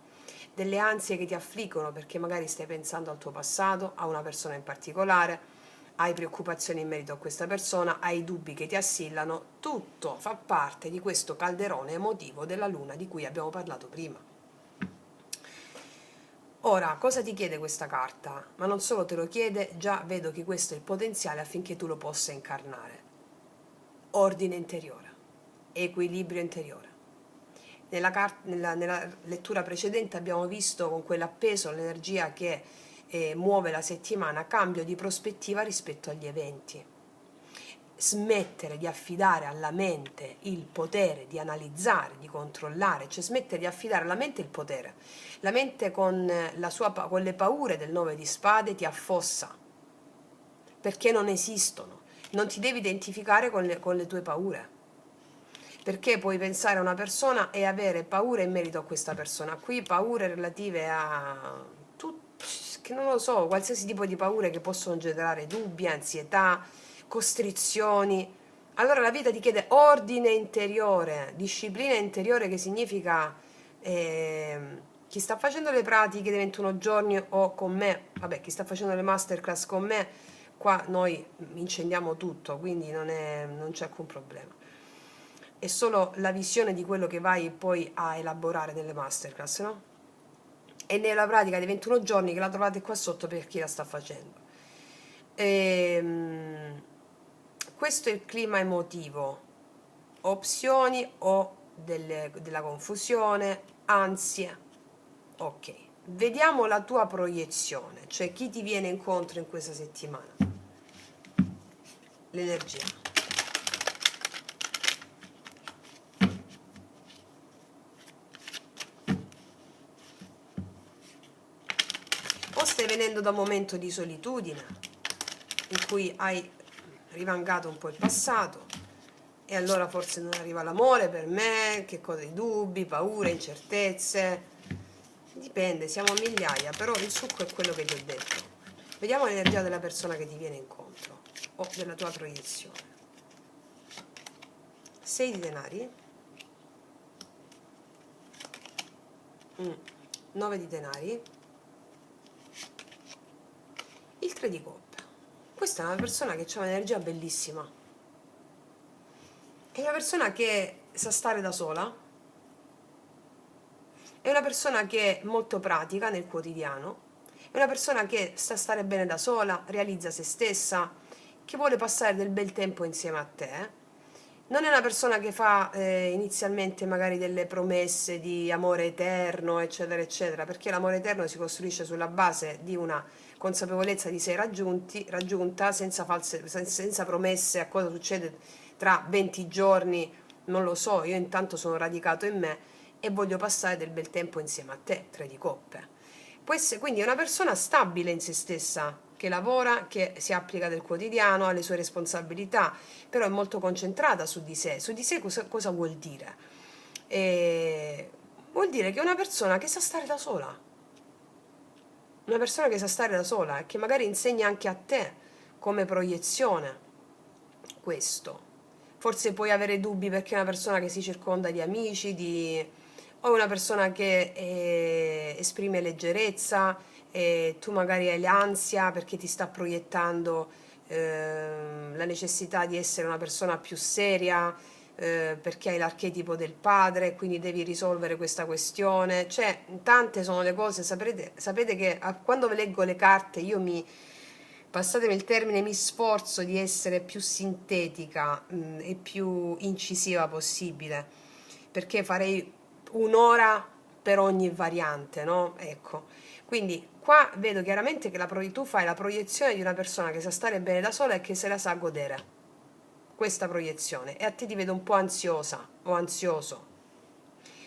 Delle ansie che ti affliggono perché magari stai pensando al tuo passato, a una persona in particolare, hai preoccupazioni in merito a questa persona, hai dubbi che ti assillano, tutto fa parte di questo calderone emotivo della luna di cui abbiamo parlato prima. Ora, cosa ti chiede questa carta? Ma non solo te lo chiede, già vedo che questo è il potenziale affinché tu lo possa incarnare. Ordine interiore, equilibrio interiore. Nella lettura precedente abbiamo visto con quell'appeso l'energia che muove la settimana, cambio di prospettiva rispetto agli eventi. Smettere di affidare alla mente il potere di analizzare, di controllare, cioè smettere di affidare alla mente il potere. La mente con le paure del 9 di spade ti affossa, perché non esistono. Non ti devi identificare con le tue paure, perché puoi pensare a una persona e avere paure in merito a questa persona. Qui paure relative a che non lo so, qualsiasi tipo di paure che possono generare dubbi, ansietà, costrizioni. Allora la vita ti chiede ordine interiore, disciplina interiore, che significa chi sta facendo le pratiche dei 21 giorni o con me, vabbè, chi sta facendo le masterclass con me, qua noi incendiamo tutto, quindi non c'è alcun problema. È solo la visione di quello che vai poi a elaborare nelle masterclass, no? E nella pratica dei 21 giorni, che la trovate qua sotto per chi la sta facendo. Questo è il clima emotivo, opzioni o della confusione, ansie. Ok, vediamo la tua proiezione, cioè chi ti viene incontro in questa settimana. L'energia. O stai venendo da un momento di solitudine in cui hai rivangato un po' il passato e allora forse non arriva l'amore per me, che cosa, i dubbi, paure, incertezze, dipende, siamo a migliaia, però il succo è quello che ti ho detto. Vediamo l'energia della persona che ti viene incontro o della tua proiezione. 6 di denari, 9 di denari, il 3 di coppe. Questa è una persona che ha un'energia bellissima, è una persona che sa stare da sola, è una persona che è molto pratica nel quotidiano, è una persona che sa stare bene da sola, realizza se stessa, che vuole passare del bel tempo insieme a te. Non è una persona che fa inizialmente magari delle promesse di amore eterno, eccetera, eccetera, perché l'amore eterno si costruisce sulla base di una consapevolezza di sé raggiunta, senza promesse a cosa succede tra 20 giorni, non lo so, io intanto sono radicato in me e voglio passare del bel tempo insieme a te, 3 di coppe. Quindi è una persona stabile in se stessa, che lavora, che si applica del quotidiano, ha le sue responsabilità, però è molto concentrata su di sé. Su di sé cosa vuol dire? Vuol dire che è una persona che sa stare da sola, una persona che sa stare da sola e che magari insegna anche a te come proiezione questo. Forse puoi avere dubbi perché è una persona che si circonda di amici, o una persona che esprime leggerezza e tu magari hai l'ansia perché ti sta proiettando la necessità di essere una persona più seria, perché hai l'archetipo del padre, quindi devi risolvere questa questione. Cioè, tante sono le cose, sapete che quando leggo le carte io passatemi il termine, mi sforzo di essere più sintetica e più incisiva possibile, perché farei un'ora per ogni variante, no? Ecco, quindi qua vedo chiaramente che tu fai la proiezione di una persona che sa stare bene da sola e che se la sa godere, questa proiezione, e a te ti vedo un po' ansiosa o ansioso.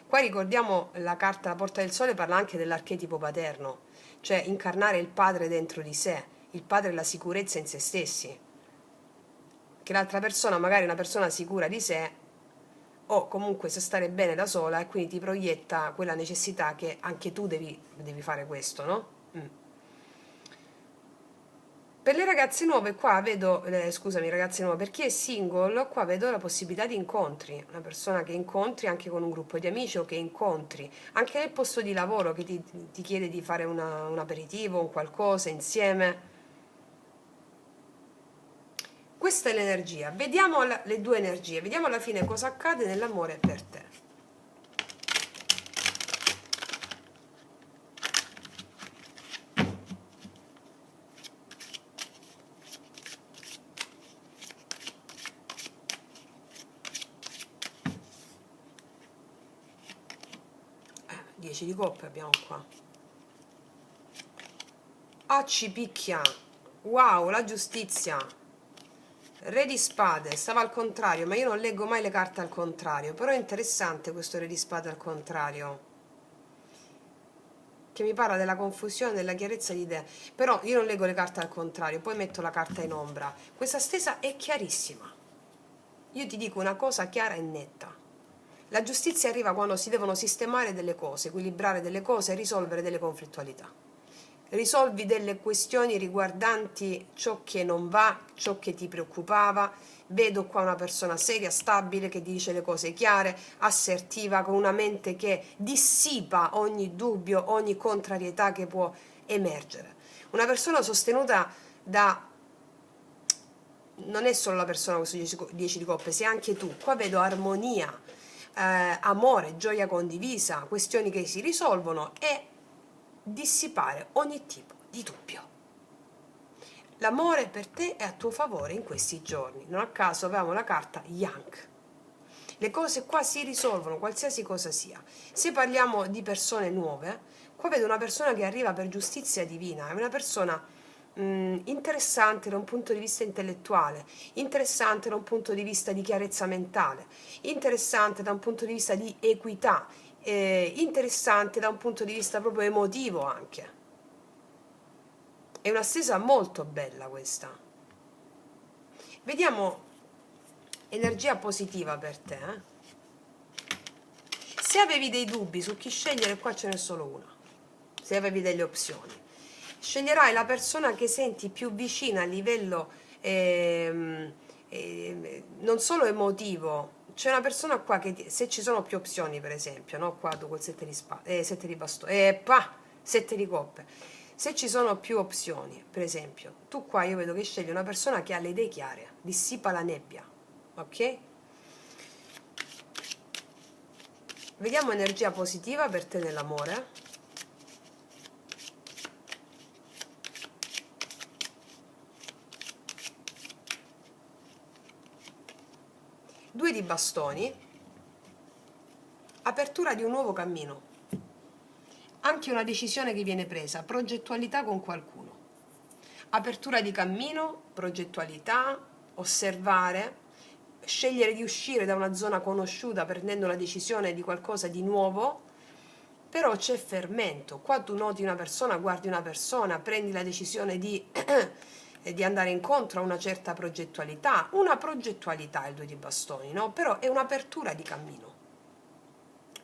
Qua ricordiamo la carta La Porta del Sole parla anche dell'archetipo paterno, cioè incarnare il padre dentro di sé. Il padre è la sicurezza in se stessi, che l'altra persona magari è una persona sicura di sé o comunque sa stare bene da sola e quindi ti proietta quella necessità che anche tu devi fare questo, no? Per le ragazze nuove qua vedo, scusami ragazze nuove, per chi è single qua vedo la possibilità di incontri, una persona che incontri anche con un gruppo di amici o che incontri anche nel posto di lavoro che ti chiede di fare un aperitivo, un qualcosa insieme. Questa è l'energia, vediamo le due energie, vediamo alla fine cosa accade nell'amore per te. 10 di coppe abbiamo qua. Ah, ci picchia. Wow, la giustizia. Re di spade, stava al contrario, ma io non leggo mai le carte al contrario. Però è interessante questo re di spade al contrario, che mi parla della confusione, della chiarezza di idee. Però io non leggo le carte al contrario, poi metto la carta in ombra. Questa stesa è chiarissima. Io ti dico una cosa chiara e netta. La giustizia arriva quando si devono sistemare delle cose, equilibrare delle cose e risolvere delle conflittualità. Risolvi delle questioni riguardanti ciò che non va, ciò che ti preoccupava. Vedo qua una persona seria, stabile, che dice le cose chiare, assertiva, con una mente che dissipa ogni dubbio, ogni contrarietà che può emergere. Una persona sostenuta da... non è solo la persona con questo 10 di coppe, sei anche tu. Qua vedo armonia, amore, gioia condivisa, questioni che si risolvono e dissipare ogni tipo di dubbio. L'amore per te è a tuo favore in questi giorni. Non a caso avevamo la carta Young. Le cose qua si risolvono, qualsiasi cosa sia. Se parliamo di persone nuove, qua vedo una persona che arriva per giustizia divina, è una persona interessante da un punto di vista intellettuale, interessante da un punto di vista di chiarezza mentale, interessante da un punto di vista di equità, interessante da un punto di vista proprio emotivo anche. È una stesa molto bella questa. Vediamo energia positiva per te. Se avevi dei dubbi su chi scegliere, qua ce n'è solo una. Se avevi delle opzioni, sceglierai la persona che senti più vicina a livello non solo emotivo. C'è una persona qua che se ci sono più opzioni, per esempio, no? Qua tu col 7 di spade, 7 di bastone, 7 di coppe. Se ci sono più opzioni, per esempio, tu qua io vedo che scegli una persona che ha le idee chiare, dissipa la nebbia, ok? Vediamo energia positiva per te nell'amore. Due di bastoni, apertura di un nuovo cammino, anche una decisione che viene presa, progettualità con qualcuno, apertura di cammino, progettualità, osservare, scegliere di uscire da una zona conosciuta prendendo la decisione di qualcosa di nuovo. Però c'è fermento, qua tu noti una persona, guardi una persona, prendi la decisione di andare incontro a una certa progettualità. Una progettualità è il 2 di bastoni, no? Però è un'apertura di cammino.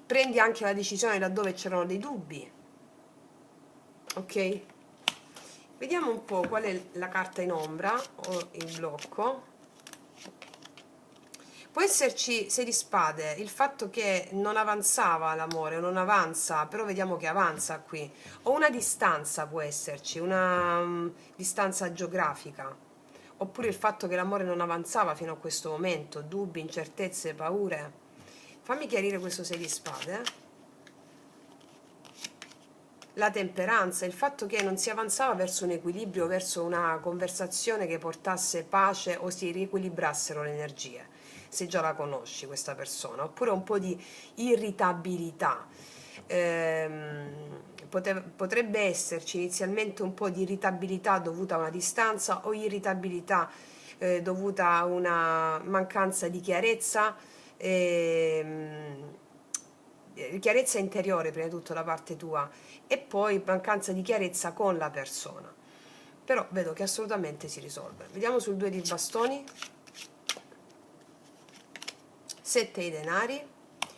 Prendi anche la decisione laddove c'erano dei dubbi, ok? Vediamo un po' qual è la carta in ombra o il blocco. Può esserci 6 di spade, il fatto che non avanzava l'amore, non avanza, però vediamo che avanza qui, o una distanza può esserci, una distanza geografica, oppure il fatto che l'amore non avanzava fino a questo momento, dubbi, incertezze, paure. Fammi chiarire questo 6 di spade. La temperanza, il fatto che non si avanzava verso un equilibrio, verso una conversazione che portasse pace o si riequilibrassero le energie, se già la conosci questa persona, oppure un po' di irritabilità. Potrebbe esserci inizialmente un po' di irritabilità dovuta a una distanza o irritabilità dovuta a una mancanza di chiarezza, chiarezza interiore prima di tutto da parte tua, e poi mancanza di chiarezza con la persona. Però vedo che assolutamente si risolve. Vediamo sul 2 di bastoni, 7 di denari.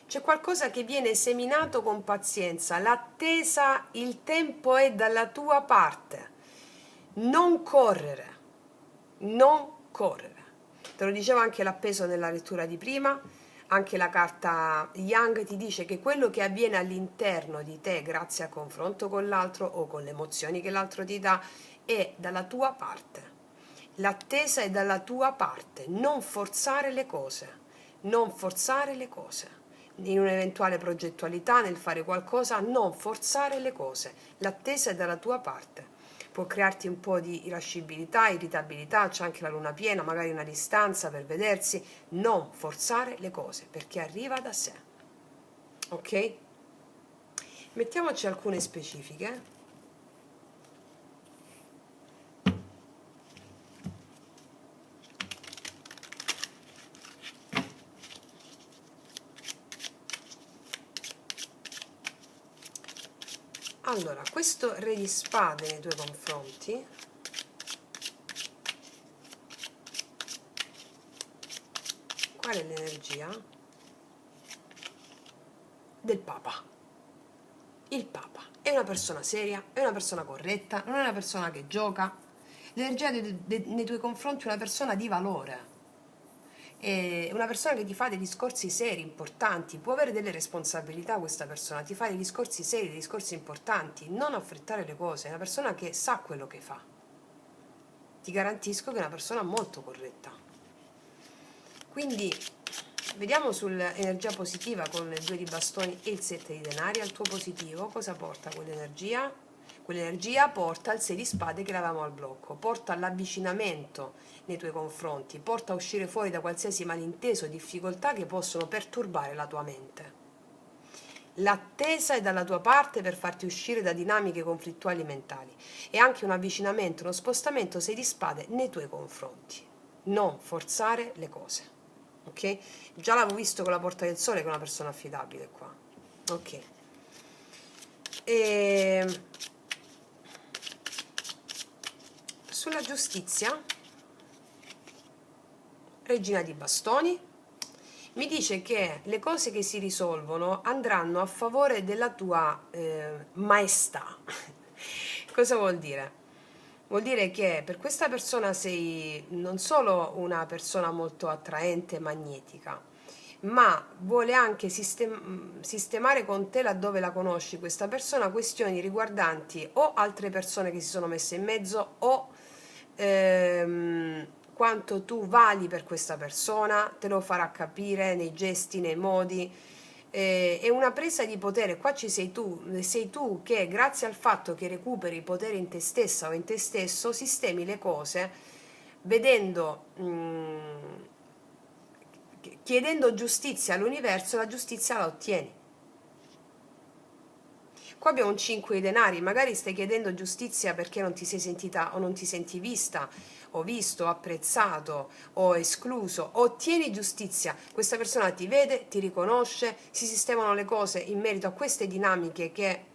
C'è qualcosa che viene seminato con pazienza, l'attesa, il tempo è dalla tua parte. Non correre, non correre. Te lo diceva anche l'appeso nella lettura di prima. Anche la carta Young ti dice che quello che avviene all'interno di te grazie al confronto con l'altro o con le emozioni che l'altro ti dà è dalla tua parte. L'attesa è dalla tua parte, non forzare le cose, non forzare le cose. In un'eventuale progettualità, nel fare qualcosa, non forzare le cose. L'attesa è dalla tua parte. Può crearti un po' di irascibilità, irritabilità, c'è anche la luna piena, magari una distanza per vedersi. Non forzare le cose, perché arriva da sé. Ok? Mettiamoci alcune specifiche. Allora, questo re di spade nei tuoi confronti qual è l'energia? Del Papa. Il Papa è una persona seria, è una persona corretta, non è una persona che gioca. L'energia nei tuoi confronti è una persona di valore, è una persona che ti fa dei discorsi seri, importanti, può avere delle responsabilità questa persona, ti fa dei discorsi seri, dei discorsi importanti, non affrettare le cose, è una persona che sa quello che fa. Ti garantisco che è una persona molto corretta. Quindi vediamo sull'energia positiva con le 2 di bastoni e il 7 di denari. Al tuo positivo cosa porta quell'energia? Quell'energia porta al 6 di spade che eravamo al blocco, porta all'avvicinamento nei tuoi confronti, porta a uscire fuori da qualsiasi malinteso o difficoltà che possono perturbare la tua mente. L'attesa è dalla tua parte per farti uscire da dinamiche conflittuali mentali e anche un avvicinamento, uno spostamento 6 di spade nei tuoi confronti. Non forzare le cose. Ok? Già l'avevo visto con la porta del sole che è una persona affidabile qua. Ok. E sulla giustizia, regina di bastoni, mi dice che le cose che si risolvono andranno a favore della tua maestà. Cosa vuol dire? Vuol dire che per questa persona sei non solo una persona molto attraente e magnetica, ma vuole anche sistemare con te, laddove la conosci questa persona, questioni riguardanti o altre persone che si sono messe in mezzo o quanto tu vali per questa persona, te lo farà capire nei gesti, nei modi. È una presa di potere. Qua ci sei tu che grazie al fatto che recuperi potere in te stessa o in te stesso, sistemi le cose vedendo, chiedendo giustizia all'universo, la giustizia la ottieni. Qua abbiamo un 5 di denari, magari stai chiedendo giustizia perché non ti sei sentita o non ti senti vista o visto, o apprezzato o escluso. Ottieni giustizia, questa persona ti vede, ti riconosce, si sistemano le cose in merito a queste dinamiche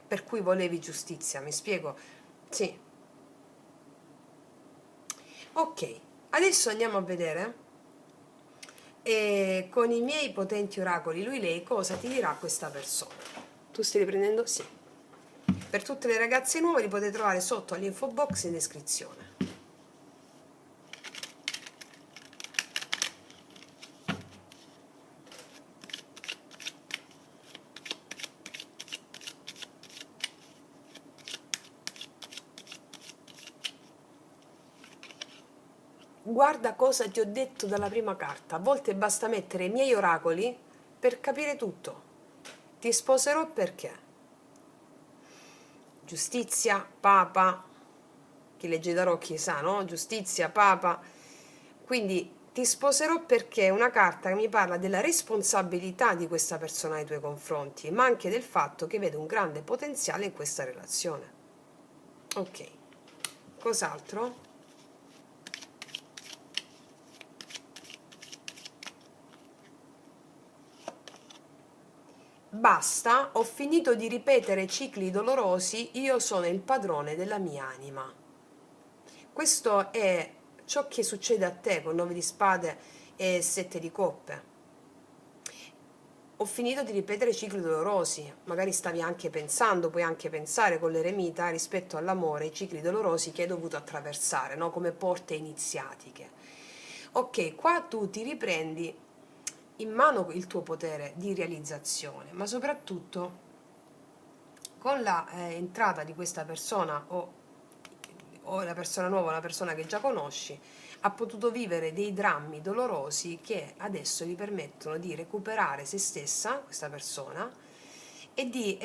per cui volevi giustizia, mi spiego? Sì. Ok, adesso andiamo a vedere con i miei potenti oracoli, lui, lei, cosa ti dirà questa persona. Tu stai riprendendo? Sì. Per tutte le ragazze nuove li potete trovare sotto all'info box in descrizione. Guarda cosa ti ho detto dalla prima carta. A volte basta mettere i miei oracoli per capire tutto. Ti sposerò perché? Giustizia, papa, chi legge tarocchi sa, no? Giustizia, papa. Quindi ti sposerò perché è una carta che mi parla della responsabilità di questa persona nei tuoi confronti, ma anche del fatto che vede un grande potenziale in questa relazione. Ok, cos'altro? Basta, ho finito di ripetere cicli dolorosi, io sono il padrone della mia anima. Questo è ciò che succede a te con 9 di spade e 7 di coppe. Ho finito di ripetere cicli dolorosi, magari stavi anche pensando, puoi anche pensare con l'eremita rispetto all'amore, i cicli dolorosi che hai dovuto attraversare, no? Come porte iniziatiche. Ok, qua tu ti riprendi in mano il tuo potere di realizzazione, ma soprattutto con la entrata di questa persona o la persona nuova, una persona che già conosci, ha potuto vivere dei drammi dolorosi che adesso gli permettono di recuperare se stessa, questa persona, e di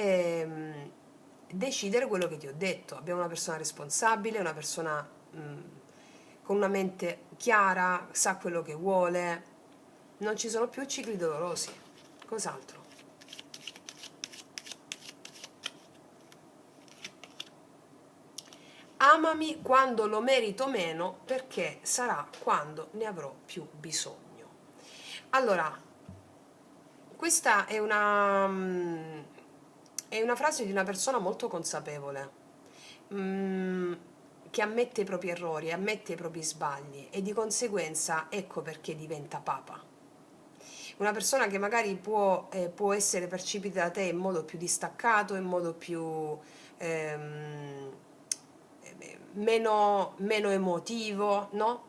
decidere quello che ti ho detto. Abbiamo una persona responsabile, una persona con una mente chiara, sa quello che vuole, non ci sono più cicli dolorosi. Cos'altro? Amami quando lo merito meno, perché sarà quando ne avrò più bisogno. Allora, questa è una frase di una persona molto consapevole, mm, che ammette i propri errori, ammette i propri sbagli e di conseguenza ecco perché diventa papa. Una persona che magari può essere percepita da te in modo più distaccato, in modo più ehm, meno emotivo, no?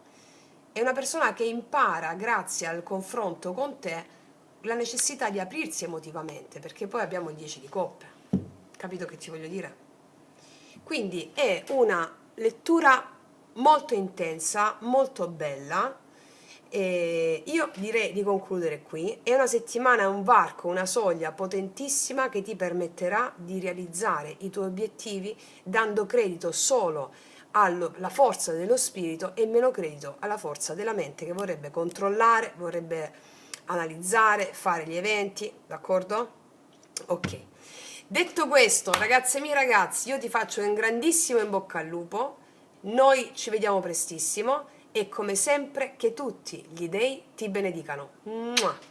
È una persona che impara, grazie al confronto con te, la necessità di aprirsi emotivamente, perché poi abbiamo il 10 di coppe. Capito che ti voglio dire? Quindi è una lettura molto intensa, molto bella. E io direi di concludere qui. È una settimana, è un varco, una soglia potentissima che ti permetterà di realizzare i tuoi obiettivi dando credito solo alla forza dello spirito e meno credito alla forza della mente che vorrebbe controllare, vorrebbe analizzare, fare gli eventi, d'accordo? Ok. Detto questo, ragazze mie ragazzi, io ti faccio un grandissimo in bocca al lupo, noi ci vediamo prestissimo e come sempre che tutti gli dei ti benedicano. Mua!